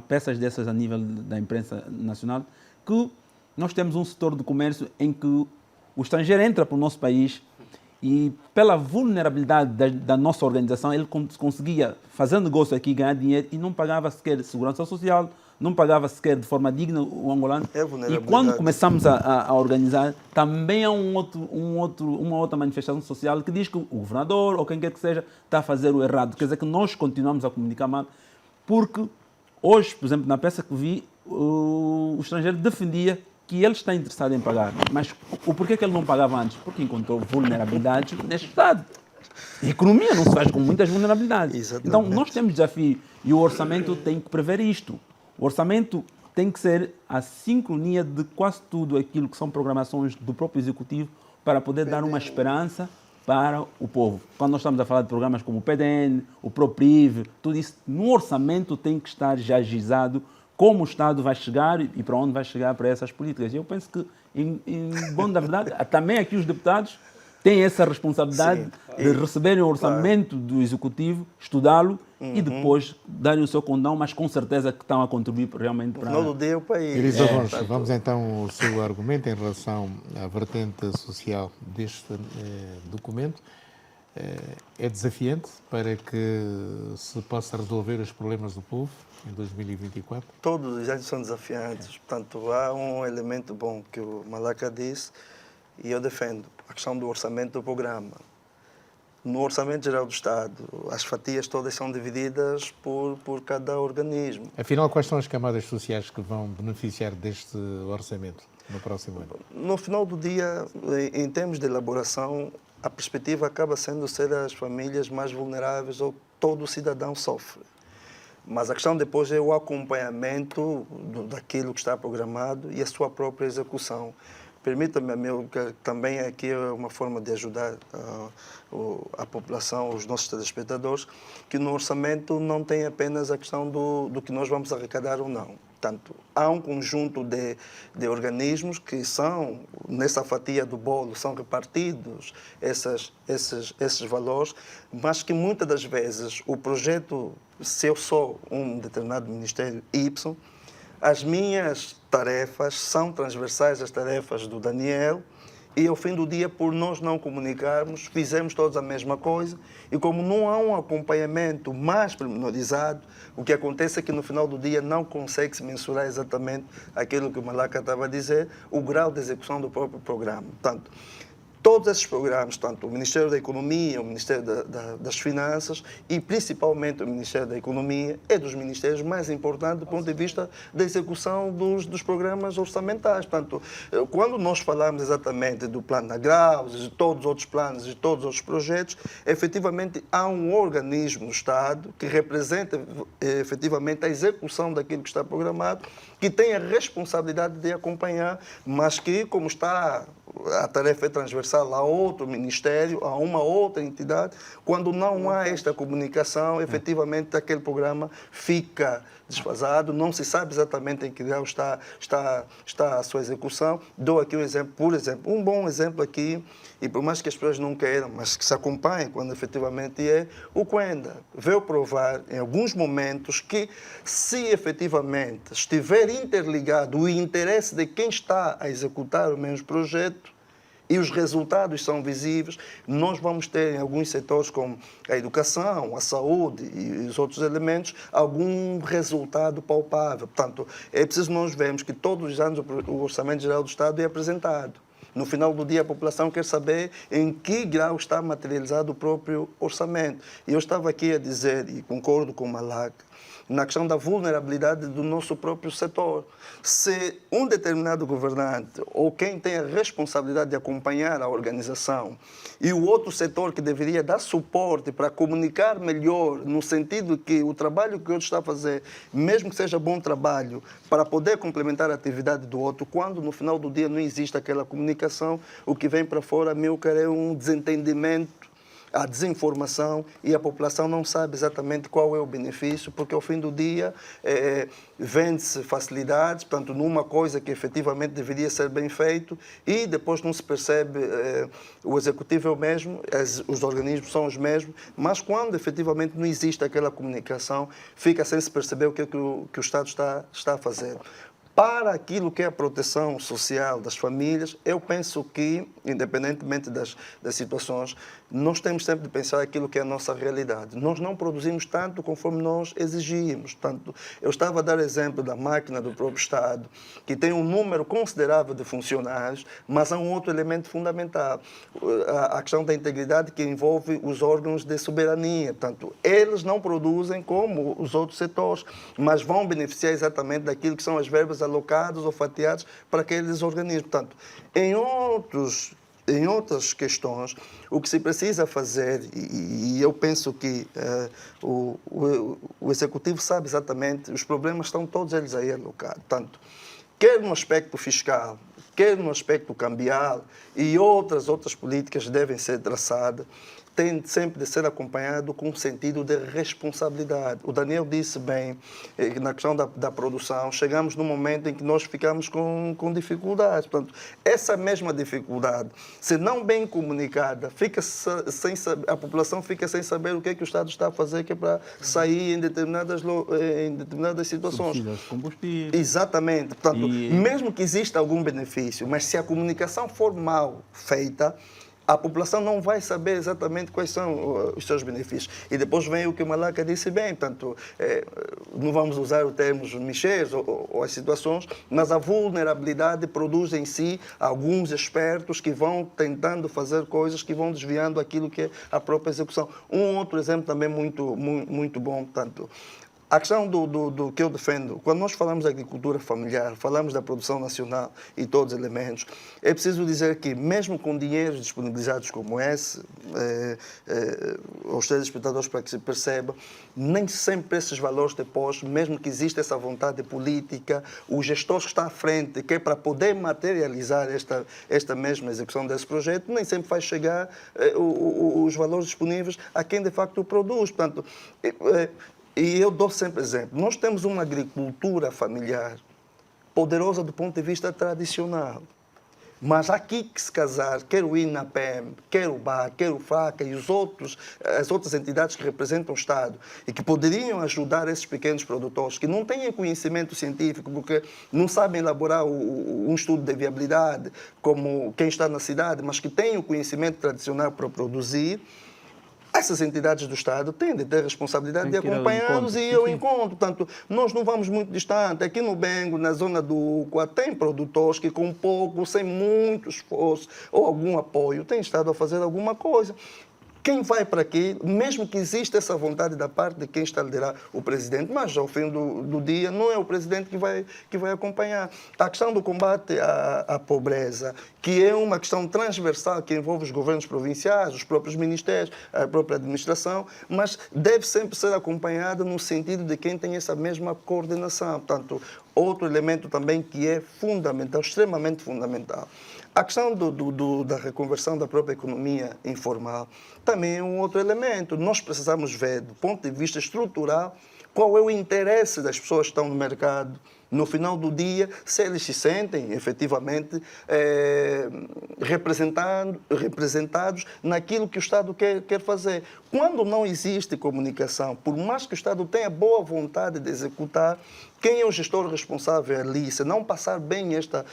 peças dessas a nível da imprensa nacional, que nós temos um setor de comércio em que o estrangeiro entra para o nosso país e pela vulnerabilidade da nossa organização, ele conseguia fazer negócio aqui, ganhar dinheiro e não pagava sequer segurança social, não pagava sequer de forma digna o angolano. E quando começamos a organizar, também há uma outra manifestação social que diz que o governador ou quem quer que seja está a fazer o errado. Quer dizer que nós continuamos a comunicar mal, porque hoje, por exemplo, na peça que vi, o estrangeiro defendia que ele está interessado em pagar. Mas o porquê que ele não pagava antes? Porque encontrou vulnerabilidades neste Estado. A economia não se faz com muitas vulnerabilidades. Exatamente. Então, nós temos desafio e o orçamento tem que prever isto. O orçamento tem que ser a sincronia de quase tudo aquilo que são programações do próprio Executivo para poder dar uma esperança para o povo. Quando nós estamos a falar de programas como o PDN, o ProPriv, tudo isso, no orçamento tem que estar já gizado como o Estado vai chegar e para onde vai chegar para essas políticas. E eu penso que, em bom da verdade, também aqui os deputados têm essa responsabilidade de receberem o orçamento do Executivo, estudá-lo e depois darem o seu condão, mas com certeza que estão a contribuir realmente para... No dia o país. Elisa vamos então ao seu argumento em relação à vertente social deste documento. É desafiante para que se possa resolver os problemas do povo em 2024? Todos os anos são desafiantes. Portanto, há um elemento bom que o Malaca disse e eu defendo, a questão do orçamento do programa. No Orçamento Geral do Estado, as fatias todas são divididas por cada organismo. Afinal, quais são as camadas sociais que vão beneficiar deste orçamento no próximo ano? No final do dia, em termos de elaboração, a perspectiva acaba sendo ser as famílias mais vulneráveis ou todo cidadão sofre. Mas a questão depois é o acompanhamento daquilo que está programado e a sua própria execução. Permita-me, amigo, que também aqui é uma forma de ajudar a população, os nossos telespectadores, que no orçamento não tem apenas a questão do que nós vamos arrecadar ou não. Portanto, há um conjunto de organismos que são, nessa fatia do bolo, são repartidos esses valores, mas que muitas das vezes o projeto, se eu sou um determinado Ministério Y, as minhas tarefas são transversais às tarefas do Daniel e, ao fim do dia, por nós não comunicarmos, fizemos todos a mesma coisa e, como não há um acompanhamento mais pormenorizado, o que acontece é que, no final do dia, não consegue-se mensurar exatamente aquilo que o Malaca estava a dizer, o grau de execução do próprio programa. Portanto, Todos esses programas, tanto o Ministério da Economia, o Ministério das Finanças e principalmente o Ministério da Economia, é dos ministérios mais importantes do ponto de vista da execução dos programas orçamentais. Portanto, quando nós falamos exatamente do plano agrário, de todos os outros planos e todos os outros projetos, efetivamente há um organismo no Estado que representa efetivamente a execução daquilo que está programado, que tem a responsabilidade de acompanhar, mas que, como está, a tarefa é transversal a outro ministério, a uma outra entidade, quando não há esta comunicação, efetivamente aquele programa fica desfasado, não se sabe exatamente em que grau está a sua execução. Dou aqui um exemplo, por exemplo, um bom exemplo aqui, e por mais que as pessoas não queiram, mas que se acompanhem quando efetivamente é, o Cuenda veio provar em alguns momentos que, se efetivamente estiver interligado o interesse de quem está a executar o mesmo projeto, e os resultados são visíveis, nós vamos ter em alguns setores como a educação, a saúde e os outros elementos, algum resultado palpável. Portanto, é preciso nós vermos que todos os anos o Orçamento Geral do Estado é apresentado. No final do dia, a população quer saber em que grau está materializado o próprio orçamento. E eu estava aqui a dizer, e concordo com o Malak, na questão da vulnerabilidade do nosso próprio setor. Se um determinado governante ou quem tem a responsabilidade de acompanhar a organização e o outro setor que deveria dar suporte para comunicar melhor, no sentido que o trabalho que o outro está a fazer, mesmo que seja bom trabalho, para poder complementar a atividade do outro, quando no final do dia não existe aquela comunicação, o que vem para fora, meu caro, é um desentendimento, a desinformação, e a população não sabe exatamente qual é o benefício, porque ao fim do dia vende-se facilidades, portanto, numa coisa que efetivamente deveria ser bem feito, e depois não se percebe, o executivo é o mesmo, os organismos são os mesmos, mas quando efetivamente não existe aquela comunicação, fica sem se perceber o que o Estado está a fazer. Para aquilo que é a proteção social das famílias, eu penso que, independentemente das situações, nós temos sempre de pensar aquilo que é a nossa realidade. Nós não produzimos tanto conforme nós exigimos. Tanto, eu estava a dar exemplo da máquina do próprio Estado, que tem um número considerável de funcionários, mas há um outro elemento fundamental, a questão da integridade, que envolve os órgãos de soberania. Portanto, eles não produzem como os outros setores, mas vão beneficiar exatamente daquilo que são as verbas alocadas ou fatiadas para aqueles organismos. Portanto, em outras questões, o que se precisa fazer, e eu penso que o Executivo sabe exatamente, os problemas estão todos eles aí alocados. Tanto, quer no aspecto fiscal, quer no aspecto cambial, e outras políticas devem ser traçadas, tem sempre de ser acompanhado com um sentido de responsabilidade. O Daniel disse bem, na questão da produção, chegamos num momento em que nós ficamos com dificuldades. Portanto, essa mesma dificuldade, se não bem comunicada, a população fica sem saber o que é que o Estado está a fazer, que é para sair em determinadas situações. Subsídios de combustível. Exatamente. Portanto, mesmo que exista algum benefício, mas se a comunicação for mal feita, a população não vai saber exatamente quais são os seus benefícios. E depois vem o que o Malaka disse bem, portanto, não vamos usar os termos mexer ou as situações, mas a vulnerabilidade produz em si alguns expertos que vão tentando fazer coisas que vão desviando aquilo que é a própria execução. Um outro exemplo também muito bom, portanto, a questão do que eu defendo, quando nós falamos de agricultura familiar, falamos da produção nacional e todos os elementos, é preciso dizer que, mesmo com dinheiros disponibilizados como esse, aos telespectadores para que se perceba, nem sempre esses valores depois, mesmo que exista essa vontade política, o gestor que está à frente, que é para poder materializar esta mesma execução desse projeto, nem sempre vai chegar os valores disponíveis a quem de facto o produz. Portanto, e eu dou sempre exemplo. Nós temos uma agricultura familiar poderosa do ponto de vista tradicional. Mas aqui que se casar, quer o INAPEM, quer o BAR, quer o FACA e as outras entidades que representam o Estado e que poderiam ajudar esses pequenos produtores que não têm conhecimento científico porque não sabem elaborar um estudo de viabilidade como quem está na cidade, mas que têm o conhecimento tradicional para produzir, essas entidades do Estado têm de ter responsabilidade de acompanhá-los e ir ao encontro. Portanto, nós não vamos muito distante. Aqui no Bengo, na zona do Uqua, tem produtores que com pouco, sem muito esforço ou algum apoio, têm estado a fazer alguma coisa. Quem vai para aqui, mesmo que exista essa vontade da parte de quem está a liderar o presidente, mas ao fim do dia não é o presidente que vai acompanhar. A questão do combate à pobreza, que é uma questão transversal que envolve os governos provinciais, os próprios ministérios, a própria administração, mas deve sempre ser acompanhada no sentido de quem tem essa mesma coordenação. Portanto, outro elemento também que é fundamental, extremamente fundamental. A questão da reconversão da própria economia informal também é um outro elemento. Nós precisamos ver, do ponto de vista estrutural, qual é o interesse das pessoas que estão no mercado. No final do dia, se eles se sentem efetivamente representados naquilo que o Estado quer fazer. Quando não existe comunicação, por mais que o Estado tenha boa vontade de executar, quem é o gestor responsável ali, se não passar bem esta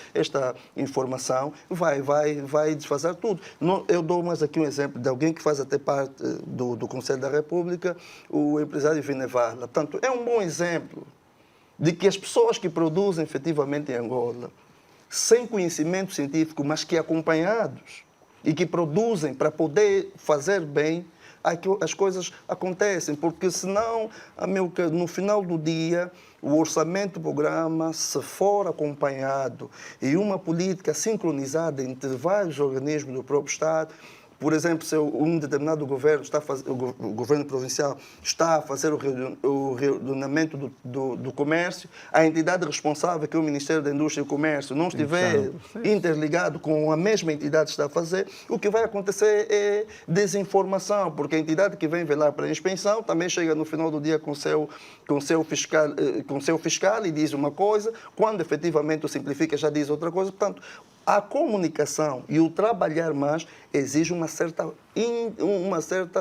informação, vai desfazer tudo. Eu dou mais aqui um exemplo de alguém que faz até parte do Conselho da República, o empresário Vinevarla. Portanto, é um bom exemplo de que as pessoas que produzem efetivamente em Angola, sem conhecimento científico, mas que acompanhados e que produzem para poder fazer bem, as coisas acontecem. Porque senão, no final do dia, o orçamento do programa, se for acompanhado e uma política sincronizada entre vários organismos do próprio Estado, por exemplo, se um determinado governo, o governo provincial, está a fazer o reordenamento do comércio, a entidade responsável, que é o Ministério da Indústria e Comércio, não estiver interligado com a mesma entidade que está a fazer, o que vai acontecer é desinformação, porque a entidade que vem velar para a inspeção também chega no final do dia com o seu fiscal e diz uma coisa, quando efetivamente o simplifica já diz outra coisa. Portanto, a comunicação e o trabalhar mais exige uma certa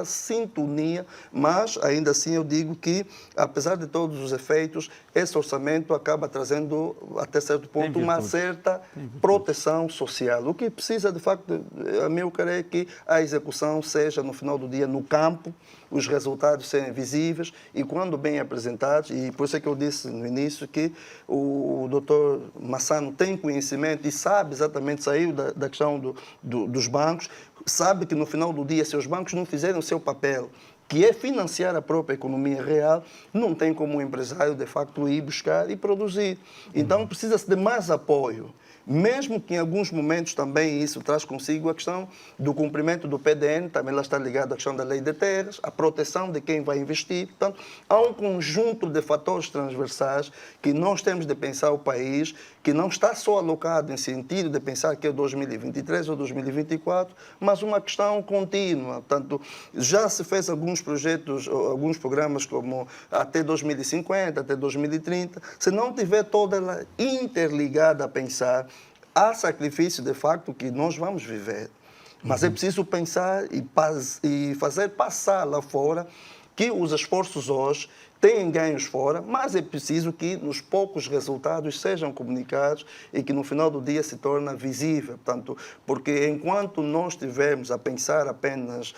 sintonia, mas ainda assim eu digo que, apesar de todos os efeitos, esse orçamento acaba trazendo, até certo ponto, uma certa proteção social. O que precisa, de facto, a meu querer, é que a execução seja, no final do dia, no campo, os resultados serem visíveis e, quando bem apresentados, e por isso é que eu disse no início que o doutor Massano tem conhecimento e sabe exatamente, saiu da questão dos bancos, sabe que no final do dia, se os bancos não fizerem o seu papel, que é financiar a própria economia real, não tem como o empresário, de facto, ir buscar e produzir. Então, precisa-se de mais apoio. Mesmo que em alguns momentos também isso traz consigo a questão do cumprimento do PDN, também lá está ligado à questão da lei de terras, a proteção de quem vai investir. Portanto, há um conjunto de fatores transversais que nós temos de pensar o país, que não está só alocado em sentido de pensar que é 2023 ou 2024, mas uma questão contínua. Portanto, já se fez alguns projetos, alguns programas como até 2050, até 2030, se não tiver toda ela interligada a pensar, há sacrifício, de facto, que nós vamos viver. Mas é preciso pensar e fazer passar lá fora que os esforços hoje têm ganhos fora, mas é preciso que nos poucos resultados sejam comunicados e que no final do dia se torne visível. Portanto, porque enquanto nós estivermos a pensar apenas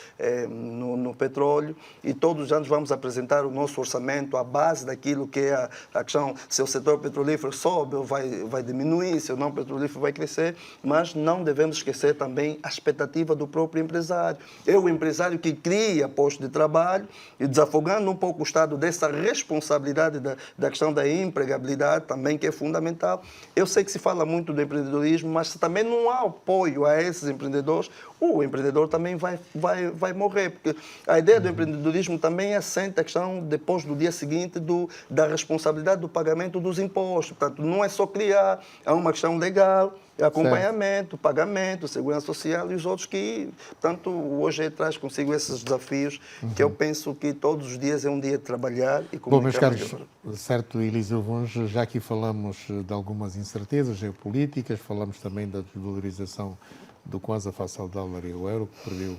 no petróleo e todos os anos vamos apresentar o nosso orçamento à base daquilo que é a questão, se o setor petrolífero sobe ou vai diminuir, se o não petrolífero vai crescer, mas não devemos esquecer também a expectativa do próprio empresário. É o empresário que cria postos de trabalho e desafogando um pouco o Estado dessa responsabilidade da questão da empregabilidade também, que é fundamental. Eu sei que se fala muito do empreendedorismo, mas se também não há apoio a esses empreendedores, o empreendedor também vai morrer, porque a ideia do empreendedorismo também assenta a questão, depois do dia seguinte, da responsabilidade do pagamento dos impostos. Portanto, não é só criar, há uma questão legal, acompanhamento, pagamento, segurança social e os outros que, portanto, hoje traz consigo esses desafios que eu penso que todos os dias é um dia de trabalhar e comunicar. Bom, meus caros, certo, Eliseu Vonge, já aqui falamos de algumas incertezas geopolíticas, falamos também da desvalorização do Kwanza face ao dólar e ao euro, que perdeu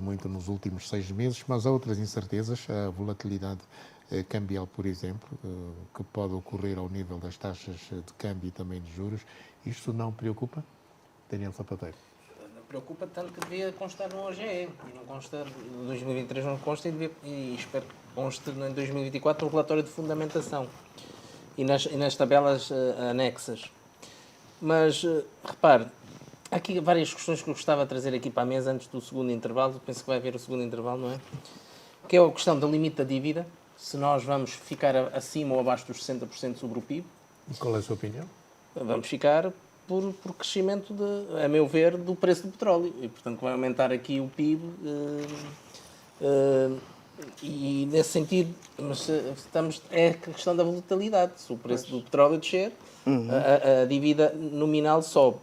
muito nos últimos 6 meses, mas há outras incertezas, a volatilidade cambial, por exemplo, que pode ocorrer ao nível das taxas de câmbio e também de juros. Isto não preocupa? Daniel Sapateiro. preocupa tanto que devia constar no OGE. E não consta, em 2023 não consta e espero que conste em 2024 no relatório de fundamentação e nas tabelas anexas. Mas, repare, há aqui várias questões que eu gostava de trazer aqui para a mesa antes do segundo intervalo. Penso que vai haver o segundo intervalo, não é? Que é a questão do limite da dívida. Se nós vamos ficar acima ou abaixo dos 60% sobre o PIB. E qual é a sua opinião? Vamos ficar por crescimento, a meu ver, do preço do petróleo. E, portanto, vai aumentar aqui o PIB. E, nesse sentido, mas é a questão da volatilidade. Se o preço do petróleo descer, a dívida nominal sobe.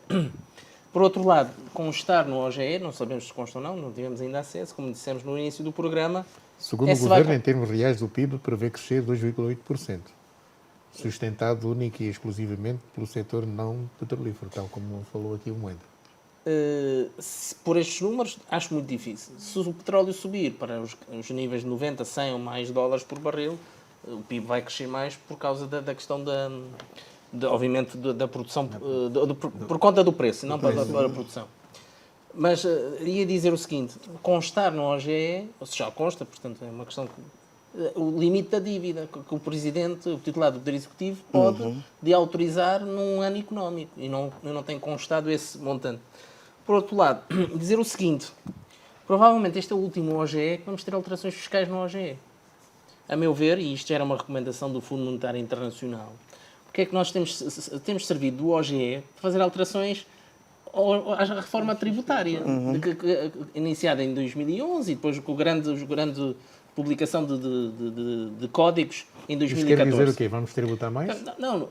Por outro lado, constar no OGE, não sabemos se consta ou não tivemos ainda acesso, como dissemos no início do programa. Segundo o Governo, em termos reais do PIB, prevê crescer 2,8%, sustentado única e exclusivamente pelo setor não petrolífero, tal como falou aqui o Moeda. Por estes números, acho muito difícil. Se o petróleo subir para os níveis de 90, 100 ou mais dólares por barril, o PIB vai crescer mais por causa da questão obviamente, da produção, por conta do preço, não para a produção. Mas ia dizer o seguinte, constar no OGE, ou seja, já consta, portanto é uma questão o limite da dívida que o Presidente, o titular do Poder Executivo, pode de autorizar num ano económico e não tem constado esse montante. Por outro lado, dizer o seguinte, provavelmente este é o último OGE que vamos ter alterações fiscais no OGE. A meu ver, e isto era uma recomendação do Fundo Monetário Internacional, porque é que nós temos servido do OGE para fazer alterações à reforma tributária, iniciada em 2011 e depois com a grande publicação de códigos em 2014. Isto quer dizer o quê? Vamos tributar mais? Não,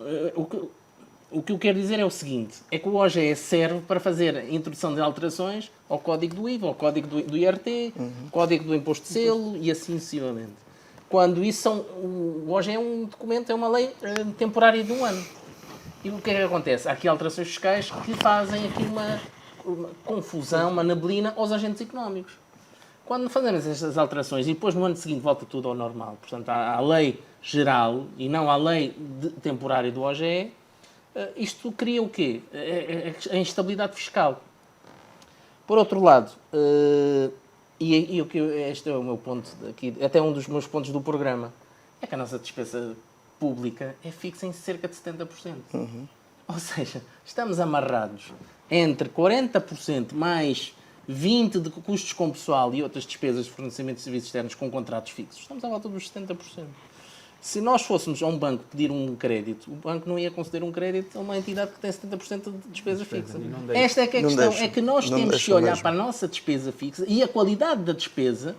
o que eu quero dizer é o seguinte, é que o OGE serve para fazer a introdução de alterações ao código do IVA, ao código do IRT, código do imposto de selo e assim sucessivamente. Quando isso o OGE é um documento, é uma lei temporária de um ano. E o que é que acontece? Há aqui alterações fiscais que fazem aqui uma confusão, uma neblina aos agentes económicos. Quando fazemos estas alterações e depois no ano seguinte volta tudo ao normal, portanto à lei geral e não à lei temporária do OGE, isto cria o quê? A instabilidade fiscal. Por outro lado, este é o meu ponto aqui, até um dos meus pontos do programa, é que a nossa despesa pública é fixa em cerca de 70%. Ou seja, estamos amarrados entre 40% mais 20% de custos com pessoal e outras despesas de fornecimento de serviços externos com contratos fixos. Estamos à volta dos 70%. Se nós fôssemos a um banco pedir um crédito, o banco não ia conceder um crédito a uma entidade que tem 70% de despesa fixa. Esta é que é a questão, é que nós temos que olhar para a nossa despesa fixa e a qualidade da despesa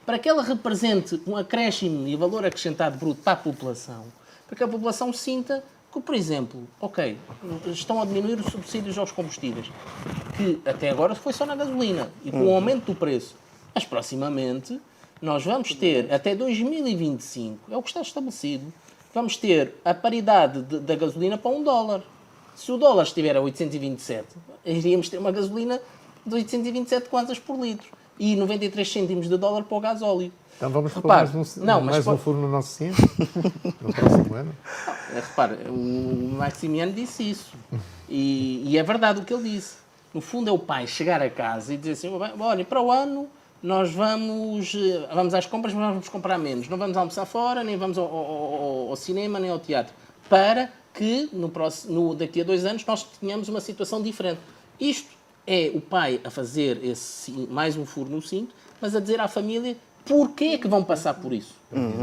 para que ela represente um acréscimo e valor acrescentado bruto para a população, para que a população sinta que, por exemplo, estão a diminuir os subsídios aos combustíveis, que até agora foi só na gasolina, e com o aumento do preço. Mas, proximamente, nós vamos ter, até 2025, é o que está estabelecido, vamos ter a paridade da gasolina para $1. Se o dólar estiver a 827, iríamos ter uma gasolina de 827 kwanzas por litro e 93 cêntimos de dólar para o gasóleo. Então vamos pôr mais um furo no nosso cinto no próximo ano? Repare, o Maximiano disse isso. E é verdade o que ele disse. No fundo é o pai chegar a casa e dizer assim, olha, para o ano nós vamos às compras, mas vamos comprar menos. Não vamos almoçar fora, nem vamos ao cinema, nem ao teatro. Para que daqui a 2 anos nós tenhamos uma situação diferente. Isto é o pai a fazer mais um furo no cinto, mas a dizer à família porquê é que vão passar por isso.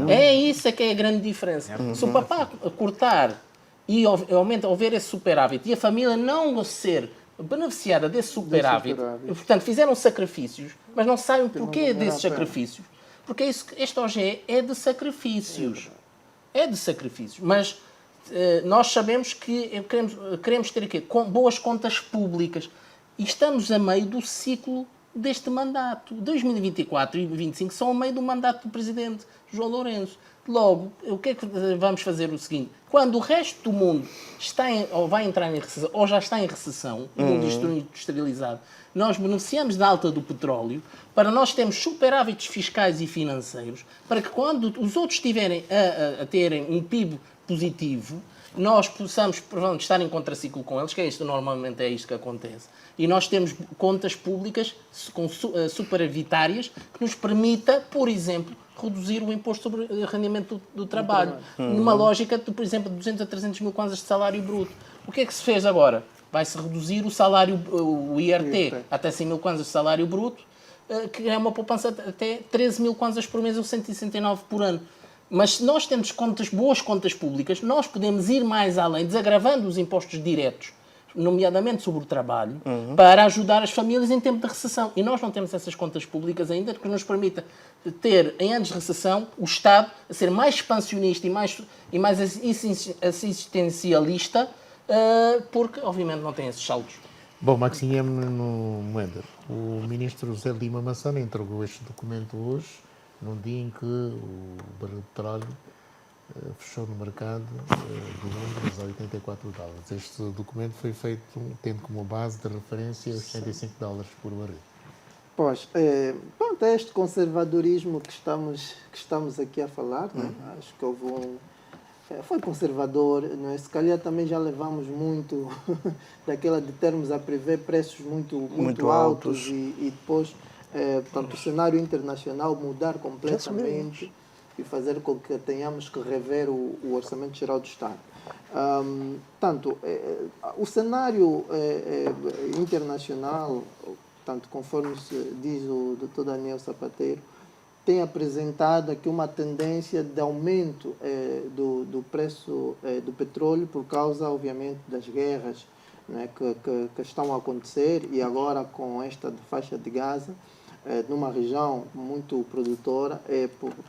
É isso que é a grande diferença. Se o papá cortar e houver esse superávit e a família não ser beneficiada desse superávit, portanto fizeram sacrifícios, mas não sabem porquê desses sacrifícios. Porque este OGE é de sacrifícios. É de sacrifícios. Mas nós sabemos que queremos ter aqui boas contas públicas. E estamos a meio do ciclo deste mandato. 2024 e 2025 são a meio do mandato do Presidente João Lourenço. Logo, o que é que vamos fazer? O seguinte, quando o resto do mundo ou vai entrar em recessão, ou já está em recessão, o mundo industrializado, nós beneficiamos da alta do petróleo, para nós termos superávites fiscais e financeiros, para que quando os outros estiverem a terem um PIB positivo, nós possamos provavelmente estar em contraciclo com eles, que é isto, normalmente é isto que acontece. E nós temos contas públicas superavitárias que nos permita, por exemplo, reduzir o imposto sobre rendimento do trabalho. Numa lógica, por exemplo, de 200 a 300 mil kwanzas de salário bruto. O que é que se fez agora? Vai-se reduzir o salário, o IRT, até 100 mil kwanzas de salário bruto, que é uma poupança até 13 mil kwanzas por mês ou 169 por ano. Mas se nós temos boas contas públicas, nós podemos ir mais além, desagravando os impostos diretos, nomeadamente sobre o trabalho, para ajudar as famílias em tempo de recessão. E nós não temos essas contas públicas ainda, que nos permita ter, em anos de recessão, o Estado a ser mais expansionista e mais assistencialista, porque, obviamente, não tem esses saldos. Bom, Maxime Moender, o ministro José Lima Massana entregou este documento hoje, num dia em que o barril de petróleo fechou no mercado de Londres a 84 dólares. Este documento foi feito tendo como base de referência os 85 dólares por barril. Pois, pronto, é este conservadorismo que estamos aqui a falar, né? Acho que houve foi conservador, não é? Se calhar também já levamos muito daquela de termos a prever preços muito altos e depois, portanto, o cenário internacional mudar completamente e fazer com que tenhamos que rever o Orçamento Geral do Estado. Tanto o cenário internacional, tanto conforme se diz o Dr. Daniel Sapateiro, tem apresentado aqui uma tendência de aumento do preço do petróleo por causa, obviamente, das guerras, né, que estão a acontecer, e agora com esta faixa de Gaza, numa região muito produtora,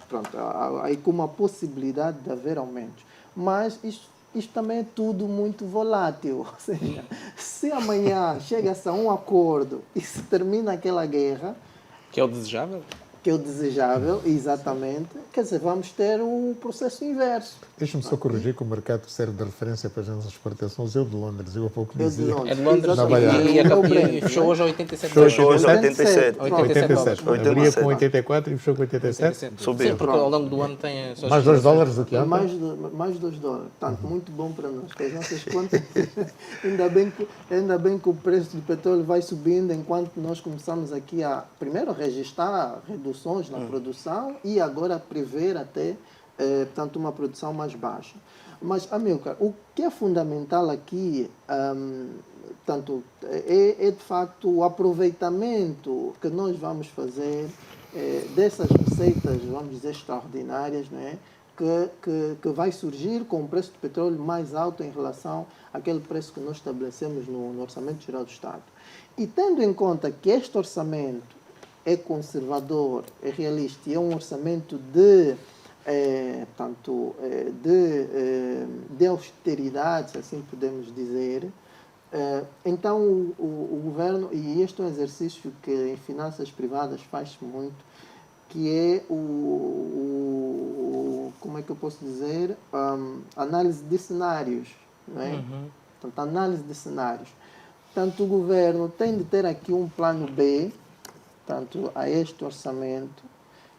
pronto, há aí com uma possibilidade de haver aumentos. Mas isto também é tudo muito volátil. Ou seja, se amanhã chega-se a um acordo e se termina aquela guerra... Que é o desejável? Que é o desejável, exatamente, quer dizer, vamos ter o processo inverso. Deixa-me só corrigir que o mercado que serve de referência para as nossas exportações é o de Londres. Eu há pouco dizia. É de Londres, e fechou hoje a 87 dólares. Fechou hoje a 87. 87. Abria com 84 e fechou com 87. Subiu. Sim, porque ao longo do ano tem... Mais 2 dólares do que ontem? Mais 2 dólares. Portanto, muito bom para nós. Que as nossas contas... ainda bem que o preço do petróleo vai subindo enquanto nós começamos aqui a, primeiro, registrar reduções na produção e agora prever até, portanto, uma produção mais baixa. Mas, Amilcar, o que é fundamental aqui portanto, é de facto o aproveitamento que nós vamos fazer dessas receitas, vamos dizer, extraordinárias, né, que vai surgir com o preço do petróleo mais alto em relação àquele preço que nós estabelecemos no Orçamento Geral do Estado. E tendo em conta que este orçamento é conservador, é realista e é um orçamento de austeridade, se assim podemos dizer, então o governo, e este é um exercício que em finanças privadas faz-se muito, que é como é que eu posso dizer, análise de cenários, não é? Portanto, análise de cenários. Portanto, o governo tem de ter aqui um plano B, portanto, a este orçamento,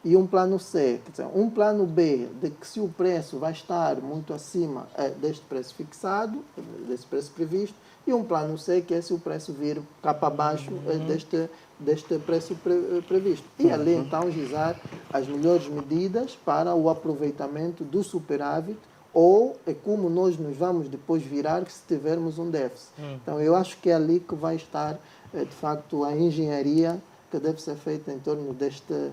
e um plano C, quer dizer, um plano B de que se o preço vai estar muito acima deste preço fixado, desse preço previsto, e um plano C que é se o preço vir cá para baixo deste preço previsto. E ali, então, gizar as melhores medidas para o aproveitamento do superávit, ou é como nós nos vamos depois virar se tivermos um déficit. Então, eu acho que é ali que vai estar, de facto, a engenharia que deve ser feita em torno deste.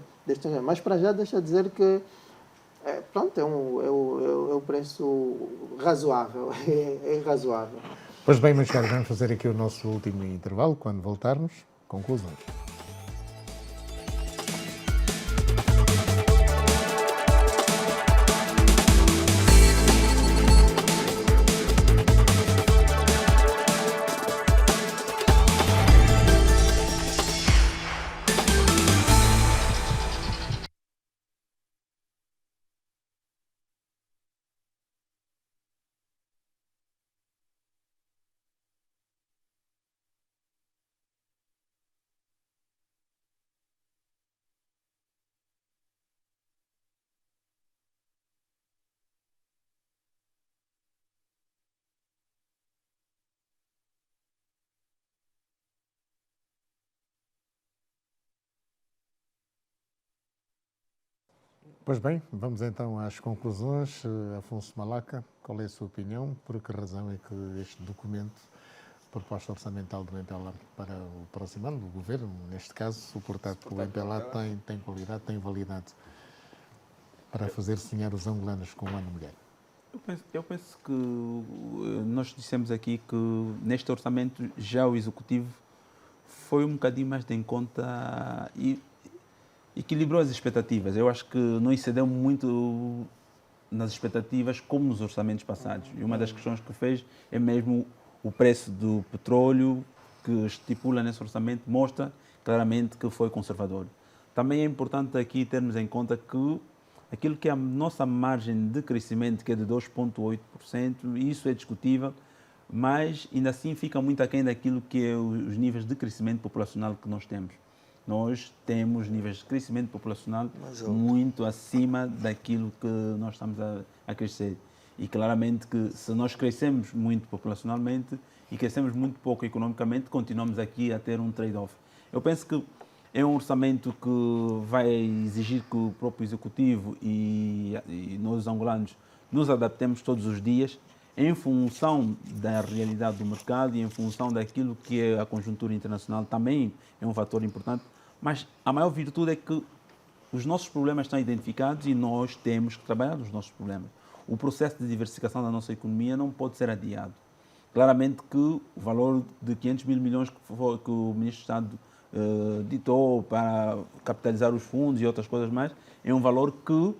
Mas para já deixa dizer que pronto, é o preço razoável, é razoável. Pois bem, meus caros, vamos fazer aqui o nosso último intervalo. Quando voltarmos, conclusões. Pois bem, vamos então às conclusões. Afonso Malaca, qual é a sua opinião? Por que razão é que este documento, proposta orçamental do MPLA para o próximo ano, do Governo, neste caso, suportado pelo MPLA, tem qualidade, tem validade para fazer sonhar os angolanos com um ano mulher? Eu penso que nós dissemos aqui que neste orçamento já o Executivo foi um bocadinho mais de em conta e equilibrou as expectativas. Eu acho que não excedeu muito nas expectativas como nos orçamentos passados. E uma das questões que fez é mesmo o preço do petróleo que estipula nesse orçamento, mostra claramente que foi conservador. Também é importante aqui termos em conta que aquilo que é a nossa margem de crescimento, que é de 2,8%, isso é discutível, mas ainda assim fica muito aquém daquilo que é os níveis de crescimento populacional que nós temos. Nós temos níveis de crescimento populacional muito acima daquilo que nós estamos a crescer. E claramente que se nós crescemos muito populacionalmente e crescemos muito pouco economicamente, continuamos aqui a ter um trade-off. Eu penso que é um orçamento que vai exigir que o próprio Executivo e nós angolanos nos adaptemos todos os dias em função da realidade do mercado e em função daquilo que é a conjuntura internacional, também é um fator importante. Mas a maior virtude é que os nossos problemas estão identificados e nós temos que trabalhar nos nossos problemas. O processo de diversificação da nossa economia não pode ser adiado. Claramente que o valor de 500 mil milhões que o Ministro do Estado ditou para capitalizar os fundos e outras coisas mais, é um valor que,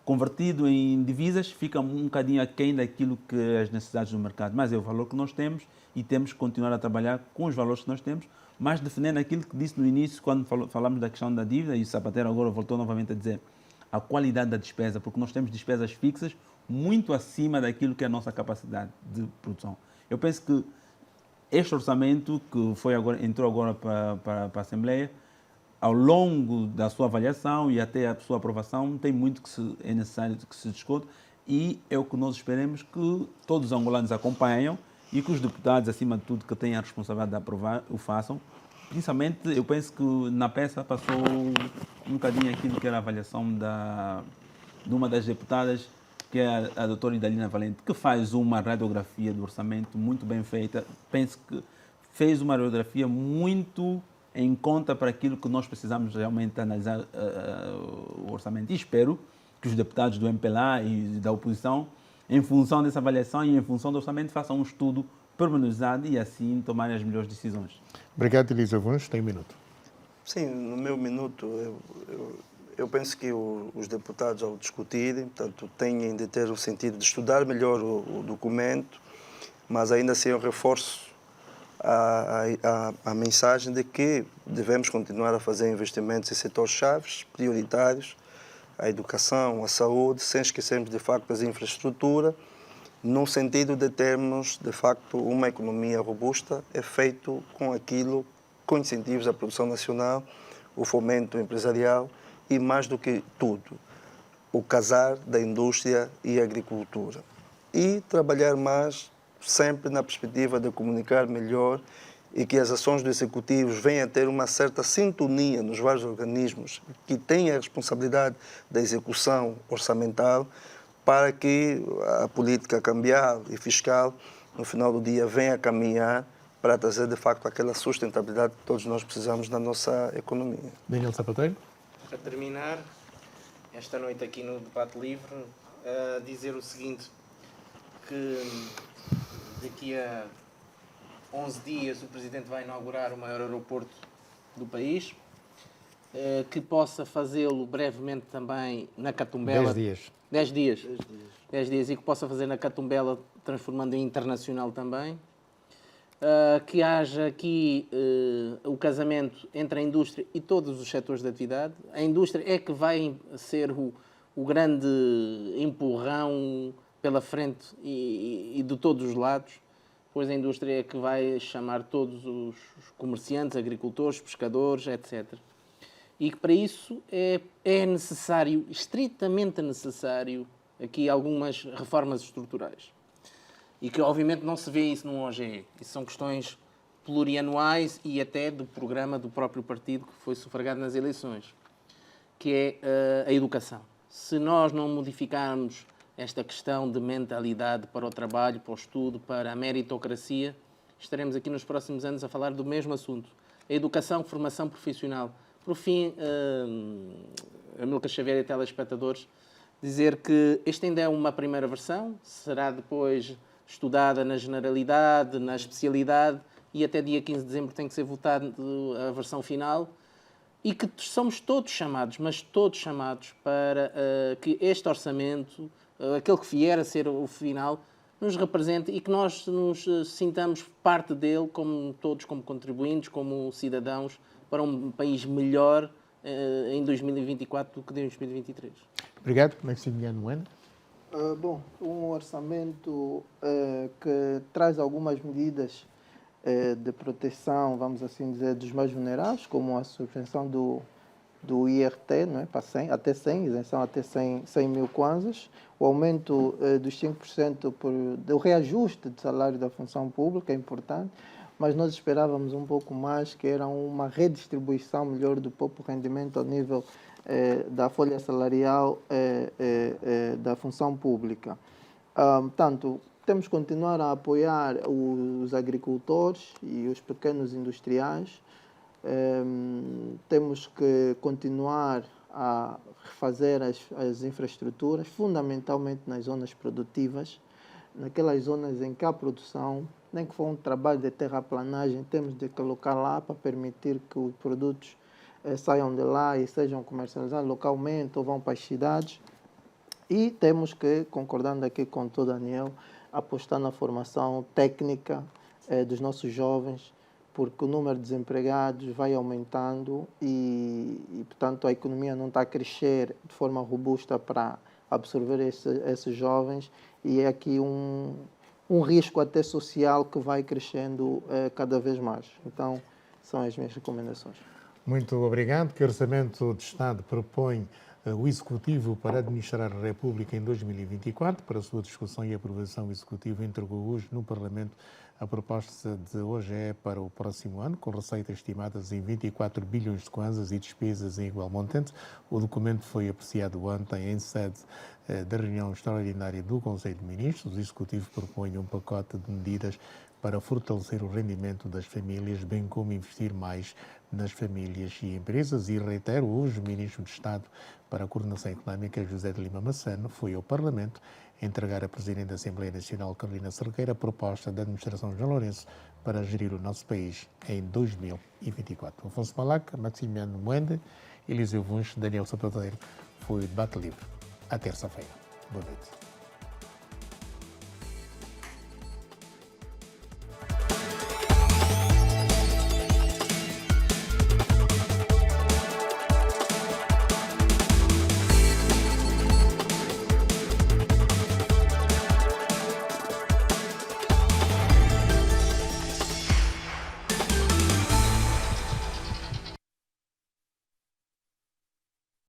convertido em divisas, fica um bocadinho aquém daquilo que é as necessidades do mercado. Mas é o valor que nós temos e temos que continuar a trabalhar com os valores que nós temos, mas defendendo aquilo que disse no início, quando falamos da questão da dívida, e o Zapatero agora voltou novamente a dizer, a qualidade da despesa, porque nós temos despesas fixas muito acima daquilo que é a nossa capacidade de produção. Eu penso que este orçamento, que entrou agora para a Assembleia, ao longo da sua avaliação e até a sua aprovação, tem muito que é necessário que se discute e é o que nós esperamos que todos os angolanos acompanhem e que os deputados, acima de tudo, que têm a responsabilidade de aprovar, o façam. Principalmente, eu penso que na peça passou um bocadinho aquilo que era a avaliação de uma das deputadas, que é a doutora Idalina Valente, que faz uma radiografia do orçamento muito bem feita. Penso que fez uma radiografia muito em conta para aquilo que nós precisamos realmente analisar o orçamento. E espero que os deputados do MPLA e da oposição, em função dessa avaliação e em função do orçamento, façam um estudo pormenorizado e assim tomarem as melhores decisões. Obrigado, Elisa Vuns. Tem um minuto. Sim, no meu minuto, eu penso que os deputados, ao discutirem, portanto, têm de ter o sentido de estudar melhor o documento, mas ainda assim eu reforço a mensagem de que devemos continuar a fazer investimentos em setores chaves, prioritários, a educação, a saúde, sem esquecermos de facto as infraestruturas, no sentido de termos de facto uma economia robusta, é feito com incentivos à produção nacional, o fomento empresarial e, mais do que tudo, o casar da indústria e agricultura. E trabalhar mais sempre na perspectiva de comunicar melhor e que as ações dos executivos venham a ter uma certa sintonia nos vários organismos que têm a responsabilidade da execução orçamental para que a política cambial e fiscal, no final do dia, venha a caminhar para trazer, de facto, aquela sustentabilidade que todos nós precisamos na nossa economia. Daniel Zapatero. Para terminar, esta noite aqui no Debate Livre, dizer o seguinte, que daqui a 11 dias o Presidente vai inaugurar o maior aeroporto do país, que possa fazê-lo brevemente também na Catumbela. 10 dias. 10 dias. 10 dias e que possa fazer na Catumbela, transformando em internacional também. Que haja aqui o casamento entre a indústria e todos os setores de atividade. A indústria é que vai ser o grande empurrão pela frente e de todos os lados, pois a indústria é que vai chamar todos os comerciantes, agricultores, pescadores, etc. E que para isso é necessário, estritamente necessário, aqui algumas reformas estruturais. E que obviamente não se vê isso no OGE. Isso são questões plurianuais e até do programa do próprio partido que foi sufragado nas eleições, que é a educação. se nós não modificarmos esta questão de mentalidade para o trabalho, para o estudo, para a meritocracia, estaremos aqui nos próximos anos a falar do mesmo assunto. A educação, formação profissional. Por fim, Amílcar Xavier e telespectadores, dizer que esta ainda é uma primeira versão, será depois estudada na generalidade, na especialidade, e até dia 15 de dezembro tem que ser votada a versão final, e que somos todos chamados, mas todos chamados para que este orçamento, aquele que vier a ser o final, nos represente e que nós nos sintamos parte dele, como todos, como contribuintes, como cidadãos, para um país melhor em 2024 do que em 2023. Obrigado, Maximiano Moenda. Bom, um orçamento que traz algumas medidas de proteção, vamos assim dizer, dos mais vulneráveis, como a suspensão do IRT, não é? Para 100, até 100, isenção até 100 mil kwanzas, o aumento dos 5% do reajuste de salário da função pública, é importante, mas nós esperávamos um pouco mais, que era uma redistribuição melhor do próprio rendimento ao nível da folha salarial da função pública. Portanto, temos que continuar a apoiar os agricultores e os pequenos industriais. Temos que continuar a refazer as infraestruturas, fundamentalmente nas zonas produtivas, naquelas zonas em que há produção, nem que for um trabalho de terraplanagem, temos de colocar lá para permitir que os produtos saiam de lá e sejam comercializados localmente ou vão para as cidades. E temos que, concordando aqui com o Daniel, apostar na formação técnica dos nossos jovens, porque o número de desempregados vai aumentando e, portanto, a economia não está a crescer de forma robusta para absorver esses jovens, e é aqui um risco até social que vai crescendo cada vez mais. Então, são as minhas recomendações. Muito obrigado. Que Orçamento de Estado propõe o Executivo para administrar a República em 2024? Para a sua discussão e aprovação, o Executivo entregou hoje no Parlamento a proposta de OGE para o próximo ano, com receitas estimadas em 24 bilhões de kwanzas e despesas em igual montante. O documento foi apreciado ontem em sede da reunião extraordinária do Conselho de Ministros. O Executivo propõe um pacote de medidas para fortalecer o rendimento das famílias, bem como investir mais nas famílias e empresas. E reitero, hoje o Ministro de Estado para a Coordenação Económica, José de Lima Massano, foi ao Parlamento entregar à Presidente da Assembleia Nacional, Carolina Cerqueira, a proposta da Administração de João Lourenço para gerir o nosso país em 2024. Afonso Malaca, Maximiano Moenda, Eliseu Vuns, Daniel Sapateiro, foi o Debate Livre. À terça-feira. Boa noite.